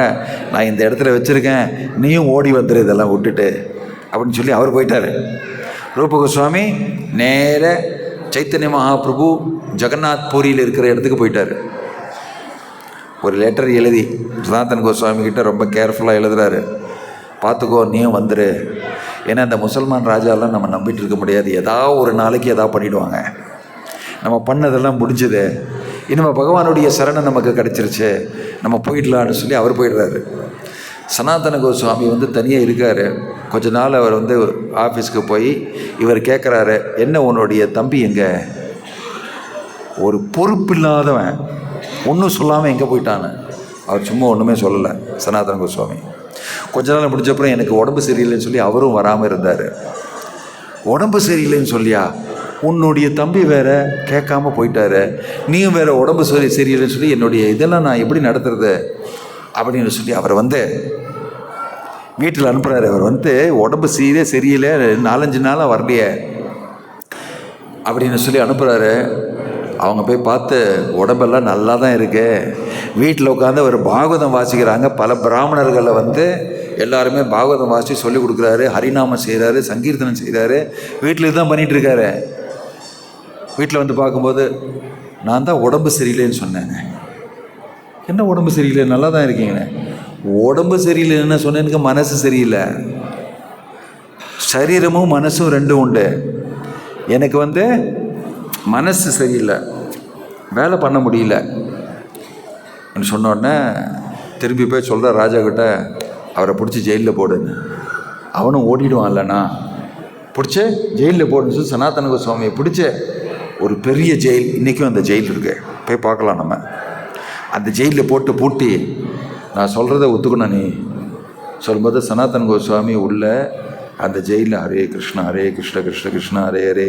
நான் இந்த இடத்துல வச்சுருக்கேன், நீயும் ஓடி வந்துடு இதெல்லாம் விட்டுட்டு அப்படின்னு சொல்லி அவர் போயிட்டார். ரூப கோஸ்வாமி நேர சைத்தன்ய மகாபிரபு ஜெகநாத் பூரியில் இருக்கிற இடத்துக்கு போயிட்டார். ஒரு லெட்டர் எழுதி சனாதன கோஸ்வாமி கிட்ட ரொம்ப கேர்ஃபுல்லாக எழுதுறாரு, பார்த்துக்கோ நீயும் வந்துரு, ஏன்னா இந்த முசல்மான் ராஜாலாம் நம்ம நம்பிட்டு இருக்க முடியாது, ஏதாவது ஒரு நாளைக்கு ஏதாவது பண்ணிவிடுவாங்க, நம்ம பண்ணதெல்லாம் முடிஞ்சது, இனிமேல் பகவானுடைய சரணம் நமக்கு கிடச்சிருச்சு, நம்ம போயிடலான்னு சொல்லி அவர் போயிடுறாரு. சனாதன கோஸ்வாமி தனியாக இருக்கார். கொஞ்ச நாள் அவர் ஆஃபீஸ்க்கு போய் இவர் கேட்குறாரு, என்ன உன்னுடைய தம்பி எங்கே, ஒரு பொறுப்பில்லாதவன் ஒன்றும் சொல்லாமல் எங்கே போயிட்டான்னு. அவர் சும்மா ஒன்றுமே சொல்லலை சனாதன கோஸ்வாமி. கொஞ்ச நாள் முடிஞ்சப்பறம் எனக்கு உடம்பு சரியில்லைன்னு சொல்லி அவரும் வராமல் இருந்தார். உடம்பு சரியில்லைன்னு சொல்லியா, உன்னுடைய தம்பி வேற கேட்காம போயிட்டாரு, நீயும் வேற உடம்பு சரியில்லைன்னு சொல்லி என்னுடைய இதெல்லாம் நான் எப்படி நடத்துறது அப்படின்னு சொல்லி அவர் வீட்டில் அனுப்புகிறாரு. அவர் உடம்பு சரியில்லை 4-5 நாளாக வரலையே அப்படின்னு சொல்லி அனுப்புகிறாரு. அவங்க போய் பார்த்து உடம்பெல்லாம் நல்லா தான் இருக்கு, வீட்டில் உட்காந்து ஒரு பாகவதம் வாசிக்கிறாங்க. பல பிராமணர்களை எல்லாருமே பாகவதம் வாசி சொல்லி கொடுக்குறாரு, ஹரிநாமம் செய்கிறாரு, சங்கீர்த்தனம் செய்கிறாரு, வீட்டில் தான் பண்ணிகிட்ருக்காரு. வீட்டில் பார்க்கும்போது, நான் தான் உடம்பு சரியில்லைன்னு சொன்னேங்க. என்ன உடம்பு சரியில்லை, நல்லா தான் இருக்கீங்கண்ணே. உடம்பு சரியில்லைன்னு சொன்னேன், எனக்கு மனசு சரியில்லை. சரீரமும் மனசும் 2 உண்டு. எனக்கு மனசு சரியில்லை, வேலை பண்ண முடியல சொன்னோடனே திரும்பி போய் சொல்கிற ராஜா கிட்ட, அவரை பிடிச்சி ஜெயிலில் போடுன்னு. அவனும் ஓடிடுவான் இல்லைண்ணா, பிடிச்சி ஜெயிலில் போடுன்னு சொல்லி சனாதன கோஸ்வாமியை பிடிச்ச ஒரு பெரிய ஜெயில், இன்றைக்கும் அந்த ஜெயில் இருக்கு, போய் பார்க்கலாம். நம்ம அந்த ஜெயிலில் போட்டு பூட்டி நான் சொல்கிறத ஒத்துக்கணும் நீ சொல்லும்போது சனாதன் கோஸ்வாமி உள்ள அந்த ஜெயிலில் ஹரே கிருஷ்ணா கிருஷ்ண கிருஷ்ணா ஹரே ஹரே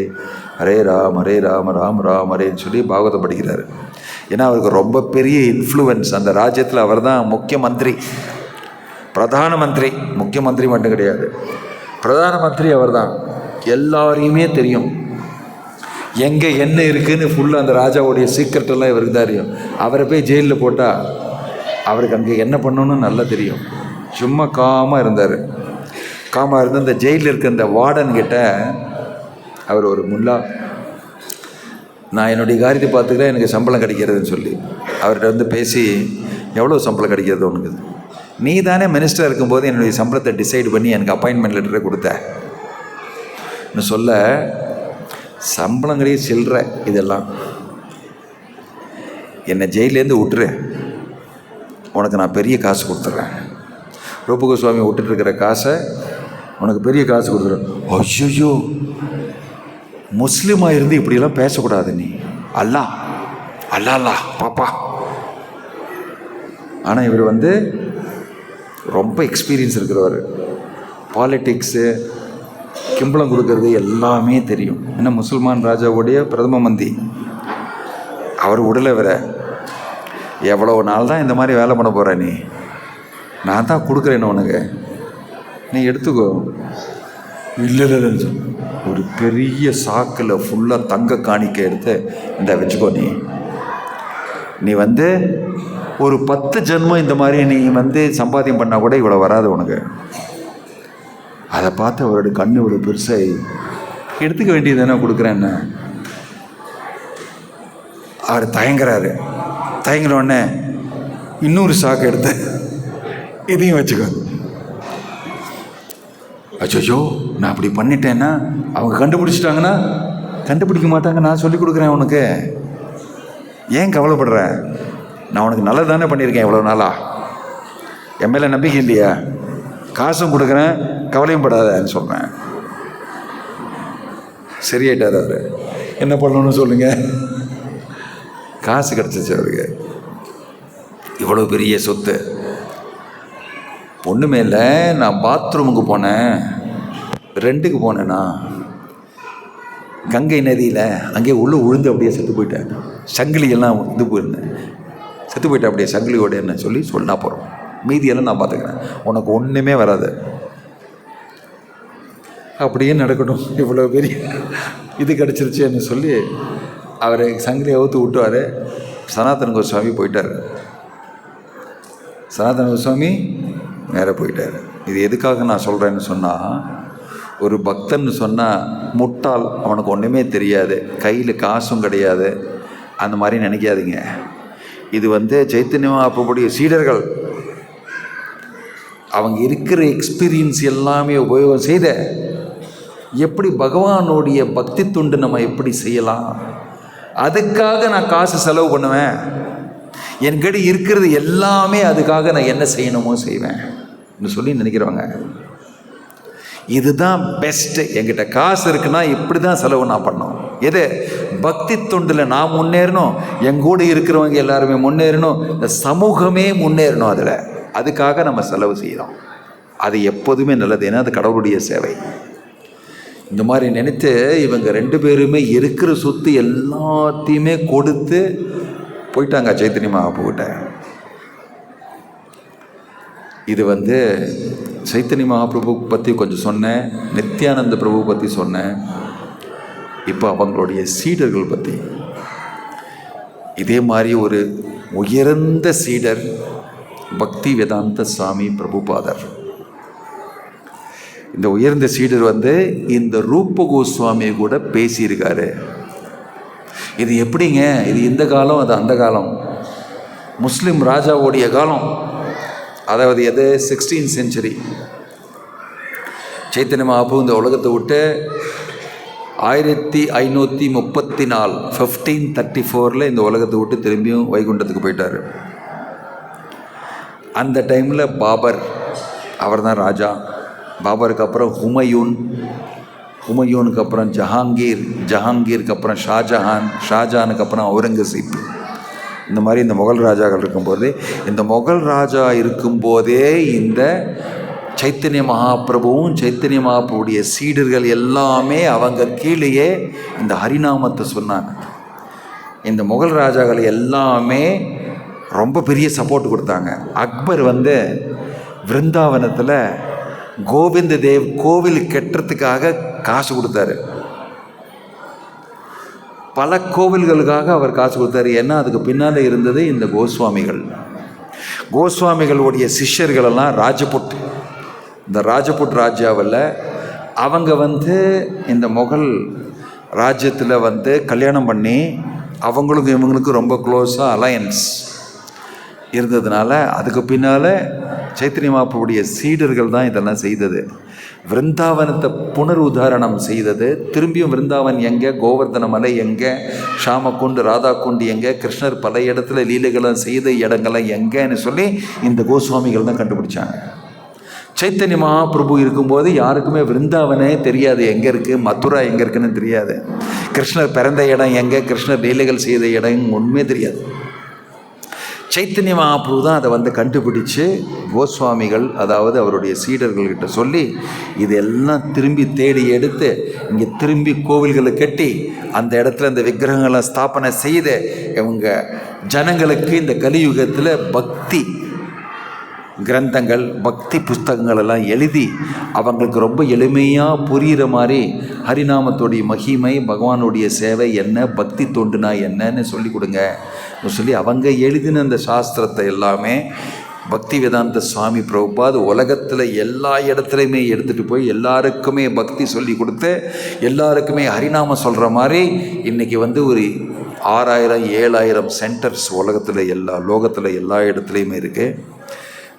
ஹரே ராம் ராம் ஹரேன்னு சொல்லி பாகவதம் படிக்கிறாரு. ஏன்னா அவருக்கு ரொம்ப பெரிய இன்ஃப்ளூயன்ஸ் அந்த ராஜ்யத்தில். அவர் தான் முக்கிய மந்திரி, பிரதான மந்திரி. முக்கியமந்திரி மட்டும் கிடையாது, பிரதான மந்திரி அவர் தான். எல்லாரையுமே தெரியும் எங்கே என்ன இருக்குதுன்னு ஃபுல்லாக அந்த ராஜாவுடைய சீக்ரெட்டெல்லாம் இவருக்கு தான் தெரியும். அவரை போய் ஜெயிலில் போட்டால் அவருக்கு அங்கே என்ன பண்ணணும்னு நல்லா தெரியும். சும்மா காமாக இருந்தார். காமாக இருந்து அந்த ஜெயிலில் இருக்க அந்த வார்டன்கிட்ட அவர் ஒரு முல்லா, நான் என்னுடைய காரியத்தை பார்த்துக்கிறேன், எனக்கு சம்பளம் கிடைக்கிறதுன்னு சொல்லி அவர்கிட்ட வந்து பேசி, எவ்வளோ சம்பளம் கிடைக்கிறது உனக்கு? நீ தானே மினிஸ்டர் இருக்கும்போது என்னுடைய சம்பளத்தை டிசைட் பண்ணி எனக்கு அப்பாயின்மெண்ட் லெட்டரை கொடுத்தேன்னு சொல்ல, சம்பளம் கிடையாது சில்லற, இதெல்லாம் என்னை ஜெயிலேருந்து விட்டுரு, உனக்கு நான் பெரிய காசு கொடுத்துட்றேன். ரூப கோஸ்வாமி விட்டுட்டுருக்கிற காசை உனக்கு பெரிய காசு கொடுத்துட்றேன். ஐயோ, முஸ்லீமாக இருந்து இப்படியெல்லாம் பேசக்கூடாது நீ, அல்லா அல்லா அல்லா பாப்பா. ஆனால் இவர் வந்து ரொம்ப எக்ஸ்பீரியன்ஸ் இருக்கிறவர். பாலிட்டிக்ஸு, கிம்பளம் கொடுக்கறது எல்லாமே தெரியும். ஏன்னா முசல்மான் ராஜாவுடைய பிரதம மந்திரி அவர் உடலை வர. எவ்வளோ நாள் தான் இந்த மாதிரி வேலை பண்ண போகிற நீ? நான் தான் கொடுக்குறேன்னு உனக்கு, நீ எடுத்துக்கோ. இல்லை ஒரு பெரிய சாக்கில் ஃபுல்லாக தங்க காணிக்க எடுத்து இந்த வச்சுக்கோ. நீ வந்து ஒரு 10 ஜென்மம் இந்த மாதிரி நீ வந்து சம்பாத்தியம் பண்ணால் கூட இவ்வளோ வராது உனக்கு. அதை பார்த்து அவருடைய கண்ணு இவ்வளோ பெருசாக, எடுத்துக்க வேண்டியது தானே கொடுக்குறேன்னு அவர் தயங்குறாரு. தயங்குறோடனே இன்னொரு சாக்கு எடுத்து இதையும் வச்சுக்கோ. அச்சோ, நான் அப்படி பண்ணிட்டேன்னா அவங்க கண்டுபிடிச்சிட்டாங்கன்னா? கண்டுபிடிக்க மாட்டாங்க, நான் சொல்லி கொடுக்குறேன் உனக்கு, ஏன் கவலைப்படுற? நான் உனக்கு நல்லது தானே பண்ணியிருக்கேன் இவ்வளோ நாளா, என் மேலே நம்பிக்கை இல்லையா? காசும் கொடுக்குறேன், கவலையும் படாதன்னு சொல்கிறேன். சரியாயிட்டார் அவர். என்ன பண்ணணும்னு சொல்லுங்கள். காசு கிடச்சிச்சு அவருக்கு, இவ்வளோ பெரிய சொத்து. ஒன்றுமே இல்லை, நான் பாத்ரூமுக்கு போனேன், 2க்கு போனேன்னா கங்கை நதியில் அங்கே உள்ளே உழுந்து அப்படியே செத்து போயிட்டேன். சங்கிலியெல்லாம் இது போயிருந்தேன், செத்து போயிட்டேன் அப்படியே சங்கிலியோட என்ன சொல்லி சொன்னா போகிறோம். மீதியெல்லாம் நான் பார்த்துக்கிறேன், உனக்கு ஒன்றுமே வராது. அப்படியே நடக்கட்டும், இவ்வளோ பெரிய இது கிடச்சிருச்சுன்னு சொல்லி அவரை சங்கிலியை அவுத்து விட்டுவார். சனாதன கோஸ்வாமி போயிட்டார். சனாதன கோஸ்வாமி நேராக போயிட்டார். இது எதுக்காக நான் சொல்கிறேன்னு சொன்னால், ஒரு பக்தன்னு சொன்னால் முட்டாள், அவனுக்கு ஒன்றுமே தெரியாது, கையில் காசும் கிடையாது, அந்த மாதிரி நினைக்காதீங்க. இது வந்து சைத்தன்ய மகாபிரபுவுடைய சீடர்கள், அவங்க இருக்கிற எக்ஸ்பீரியன்ஸ் எல்லாமே உபயோகம் செய்த எப்படி பகவானுடைய பக்தி தொண்டு நம்ம எப்படி செய்யலாம், அதுக்காக நான் காசு செலவு பண்ணுவேன். என்கிட்ட இருக்கிறது எல்லாமே அதுக்காக நான் என்ன செய்யணுமோ செய்வேன் சொல்லி நினைக்கிறவங்க. இதுதான் பெஸ்ட்டு. என்கிட்ட காசு இருக்குன்னா இப்படி தான் செலவு நான் பண்ணோம். எது? பக்தி தொண்டில் நான் முன்னேறணும், எங்கூட இருக்கிறவங்க எல்லாருமே முன்னேறணும், இந்த சமூகமே முன்னேறணும். அதுக்காக நம்ம செலவு செய்கிறோம். அது எப்போதுமே நல்லது, ஏன்னா அது கடவுளுடைய சேவை. இந்த மாதிரி நினைத்து இவங்க 2 பேருமே இருக்கிற சொத்து எல்லாத்தையுமே கொடுத்து போயிட்டாங்க சைத்தன்ய மகாபிரபுகிட்ட. இது வந்து சைத்தன்ய மகாபிரபு பற்றி கொஞ்சம் சொன்னேன், நித்யானந்த பிரபு பற்றி சொன்னேன். இப்போ அவங்களுடைய சீடர்கள் பற்றி. இதே மாதிரி ஒரு உயர்ந்த சீடர் பக்தி வேதாந்த சுவாமி பிரபுபாதர். இந்த உயர்ந்த சீடர் வந்து இந்த ரூப கோஸ்வாமியை கூட பேசியிருக்காரு. இது எப்படிங்க? இது இந்த காலம், அது அந்த காலம், முஸ்லீம் ராஜாவுடைய காலம். அதாவது எது? 16th century. சைத்தன்ய மகாபிரபு இந்த உலகத்தை விட்டு 1534 1534 இந்த உலகத்தை விட்டு திரும்பியும் வைகுண்டத்துக்கு போயிட்டார். அந்த டைமில் பாபர், அவர் தான் ராஜா. பாபருக்கு அப்புறம் ஹுமையூன், ஹுமையூனுக்கு அப்புறம் ஜஹாங்கீர், ஜஹாங்கீருக்கு அப்புறம் ஷாஜஹான், ஷாஜஹானுக்கு அப்புறம் அவுரங்கசீப். இந்த மாதிரி இந்த முகல் ராஜாக்கள் இருக்கும்போது, இந்த முகல் ராஜா இருக்கும்போதே இந்த சைத்தன்ய மகாபிரபுவும் சைத்தன்ய மகாபிரபுடைய சீடர்கள் எல்லாமே அவங்க கீழேயே இந்த ஹரிநாமத்தை சொன்னாங்க. இந்த முகல் ராஜாக்கள் எல்லாமே ரொம்ப பெரிய சப்போர்ட் கொடுத்தாங்க. அக்பர் வந்து விருந்தாவனத்தில் கோவிந்த தேவ் கோவில் கட்டுறதுக்காக காசு கொடுத்தாரு. பல கோவில்களுக்காக அவர் காசு கொடுத்தாரு. ஏன்னா அதுக்கு பின்னால் இருந்தது இந்த கோஸ்வாமிகளுடைய சிஷ்யர்களெல்லாம் ராஜபுட், இந்த ராஜபுட் ராஜ்யாவில் அவங்க வந்து இந்த முகல் ராஜ்யத்தில் வந்து கல்யாணம் பண்ணி அவங்களுக்கும் இவங்களுக்கும் ரொம்ப க்ளோஸாக அலையன்ஸ் இருந்ததுனால அதுக்கு பின்னால் சைத்தன்ய மகாபிரபுடைய சீடர்கள் தான் இதெல்லாம் செய்தது. விருந்தாவனத்தை புனர் உதாரணம் செய்தது. திரும்பியும் விருந்தாவன் எங்கே, கோவர்தன மலை எங்கே, ஷாமக்குண்டு ராதாக்குண்டு எங்கே, கிருஷ்ணர் பல இடத்துல லீலைகளை செய்த இடங்கள்லாம் எங்கேன்னு சொல்லி இந்த கோஸ்வாமிகள் தான் கண்டுபிடிச்சாங்க. சைத்தன்ய மகாபிரபு இருக்கும்போது யாருக்குமே விருந்தாவனே தெரியாது, எங்கே இருக்குது, மதுரா எங்கே இருக்குன்னு தெரியாது, கிருஷ்ணர் பிறந்த இடம் எங்கே, கிருஷ்ணர் லீலைகள் செய்த இடம் ஒன்றுமே தெரியாது. சைத்தன்ய மகாபிரபு தான் அதை வந்து கண்டுபிடிச்சு கோஸ்வாமிகள், அதாவது அவருடைய சீடர்கள்கிட்ட சொல்லி இதெல்லாம் திரும்பி தேடி எடுத்து இங்கே திரும்பி கோவில்களை கட்டி அந்த இடத்துல இந்த விக்கிரகங்களை ஸ்தாபனை செய்து இவங்க ஜனங்களுக்கு இந்த கலியுகத்தில் பக்தி கிரந்தங்கள், பக்தி புஸ்தகங்கள் எல்லாம் எழுதி அவங்களுக்கு ரொம்ப எளிமையாக புரிகிற மாதிரி ஹரிநாமத்தோடைய மகிமை, பகவானுடைய சேவை என்ன, பக்தி தொண்டுனா என்னன்னு சொல்லி கொடுங்க சொல்லி அவங்க எழுதின அந்த சாஸ்திரத்தை எல்லாமே பக்தி வேதாந்த சுவாமி பிரபுபாத் உலகத்தில் எல்லா இடத்துலையுமே எடுத்துகிட்டு போய் எல்லாருக்குமே பக்தி சொல்லி கொடுத்து எல்லாருக்குமே ஹரிநாமம் சொல்கிற மாதிரி இன்றைக்கி வந்து ஒரு 6000-7000 சென்டர்ஸ் உலகத்தில் லோகத்தில் எல்லா இடத்துலையுமே இருக்குது.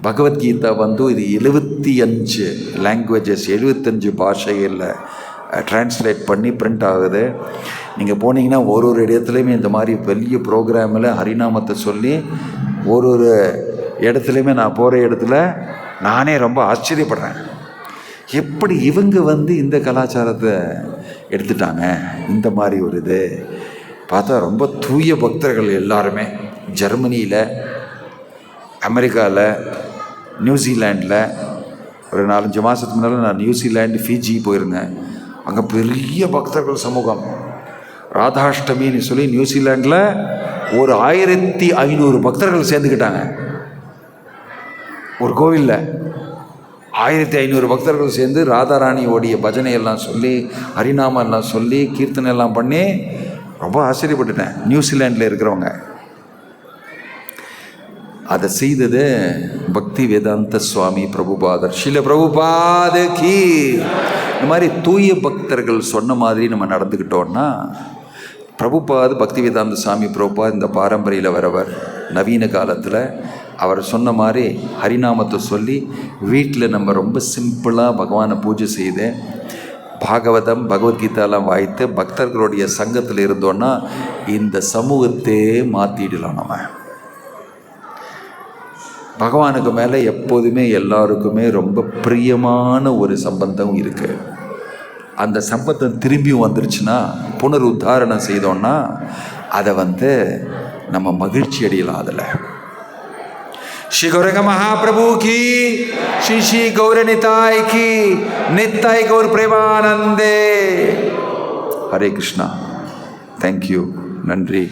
பகவத்கீதா வந்து இது 75 லாங்குவேஜஸ் 75 பாஷைகளில் டிரான்ஸ்லேட் பண்ணி பிரிண்ட் ஆகுது. நீங்கள் போனீங்கன்னா ஒரு இடத்துலையுமே இந்த மாதிரி பெரிய ப்ரோக்ராமில் ஹரிநாமத்தை சொல்லி ஒரு இடத்துலையுமே நான் போகிற இடத்துல நானே ரொம்ப ஆச்சரியப்படுறேன். எப்படி இவங்க வந்து இந்த கலாச்சாரத்தை எடுத்துட்டாங்க. இந்த மாதிரி ஒரு இது பார்த்தா ரொம்ப தூய பக்தர்கள் எல்லாருமே ஜெர்மனியில், அமெரிக்காவில், நியூசிலாண்டில் ஒரு 4-5 மாதத்துக்கு முன்னால் நான் நியூசிலாண்டு, ஃபிஜி போயிருந்தேன். அங்கே பெரிய பக்தர்கள் சமூகம். ராதாஷ்டமின்னு சொல்லி நியூசிலாண்டில் ஒரு 1500 பக்தர்கள் சேர்ந்துக்கிட்டாங்க. ஒரு கோவிலில் 1500 பக்தர்கள் சேர்ந்து ராதாராணியோடைய பஜனை எல்லாம் சொல்லி ஹரிநாமம் எல்லாம் சொல்லி கீர்த்தனை எல்லாம் பண்ணி ரொம்ப ஆச்சரியப்பட்டுட்டேன். நியூசிலாண்டில் இருக்கிறவங்க அதை செய்தது பக்தி வேதாந்த சுவாமி பிரபுபாதர், ஸ்ரீல பிரபுபாத கீ. இந்த மாதிரி தூய பக்தர்கள் சொன்ன மாதிரி நம்ம நடந்துக்கிட்டோன்னா பிரபுபாத் பக்தி வேதாந்த சுவாமி பிரபுபாத் இந்த பாரம்பரியில் வரவர். நவீன காலத்தில் அவர் சொன்ன மாதிரி ஹரிநாமத்தை சொல்லி வீட்டில் நம்ம ரொம்ப சிம்பிளாக பகவானை பூஜை செய்து பாகவதம் பகவத்கீதாலாம் வாய்த்து பக்தர்களுடைய சங்கத்தில் இருந்தோன்னா இந்த சமூகத்தே மாற்றிடலாம். நம்ம பகவானுக்கு மேலே எப்போதுமே எல்லாருக்குமே ரொம்ப பிரியமான ஒரு சம்பந்தம் இருக்குது. அந்த சம்பந்தம் திரும்பியும் வந்துருச்சுன்னா புனர் உத்தாரணம் செய்தோன்னா அதை வந்து நம்ம மகிழ்ச்சி அடையலாம். அதில் ஸ்ரீ கௌரங்க மகாபிரபு கி, ஸ்ரீ ஸ்ரீ கௌரநிதாய் கி, நித்தாய் கௌர் பிரேமானந்தே. ஹரே கிருஷ்ணா. தேங்க்யூ. நன்றி.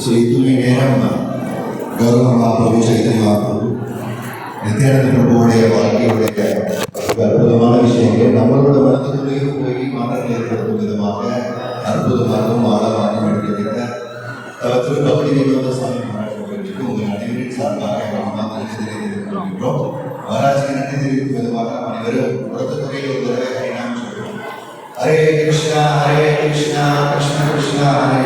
ஸோ இதுவே நேரம் கௌரவ மகாபிரபு, சைத்தன்ய மகாபிரபு, நித்யானந்த பிரபுவோடைய வாழ்க்கையுடைய அற்புதமான விஷயங்கள் நம்மளோட மனத்துக்குள்ளேயும் போய் மாற்றங்கள் ஏற்படுத்தும் விதமாக அற்புதமாகவும் ஆழமாகவும் எடுத்துக்கிட்ட தவற்று பக்தி வேதாந்த சுவாமி மகாராஜ் உங்கள் அனைவரின் சார்பாக தெரிவிக்கும் விதமாக அனைவரும் உரத்த தொகையில் ஒரு தடவை ஹரிநாமம் சொல்றோம். ஹரே கிருஷ்ணா கிருஷ்ண கிருஷ்ணா ஹரே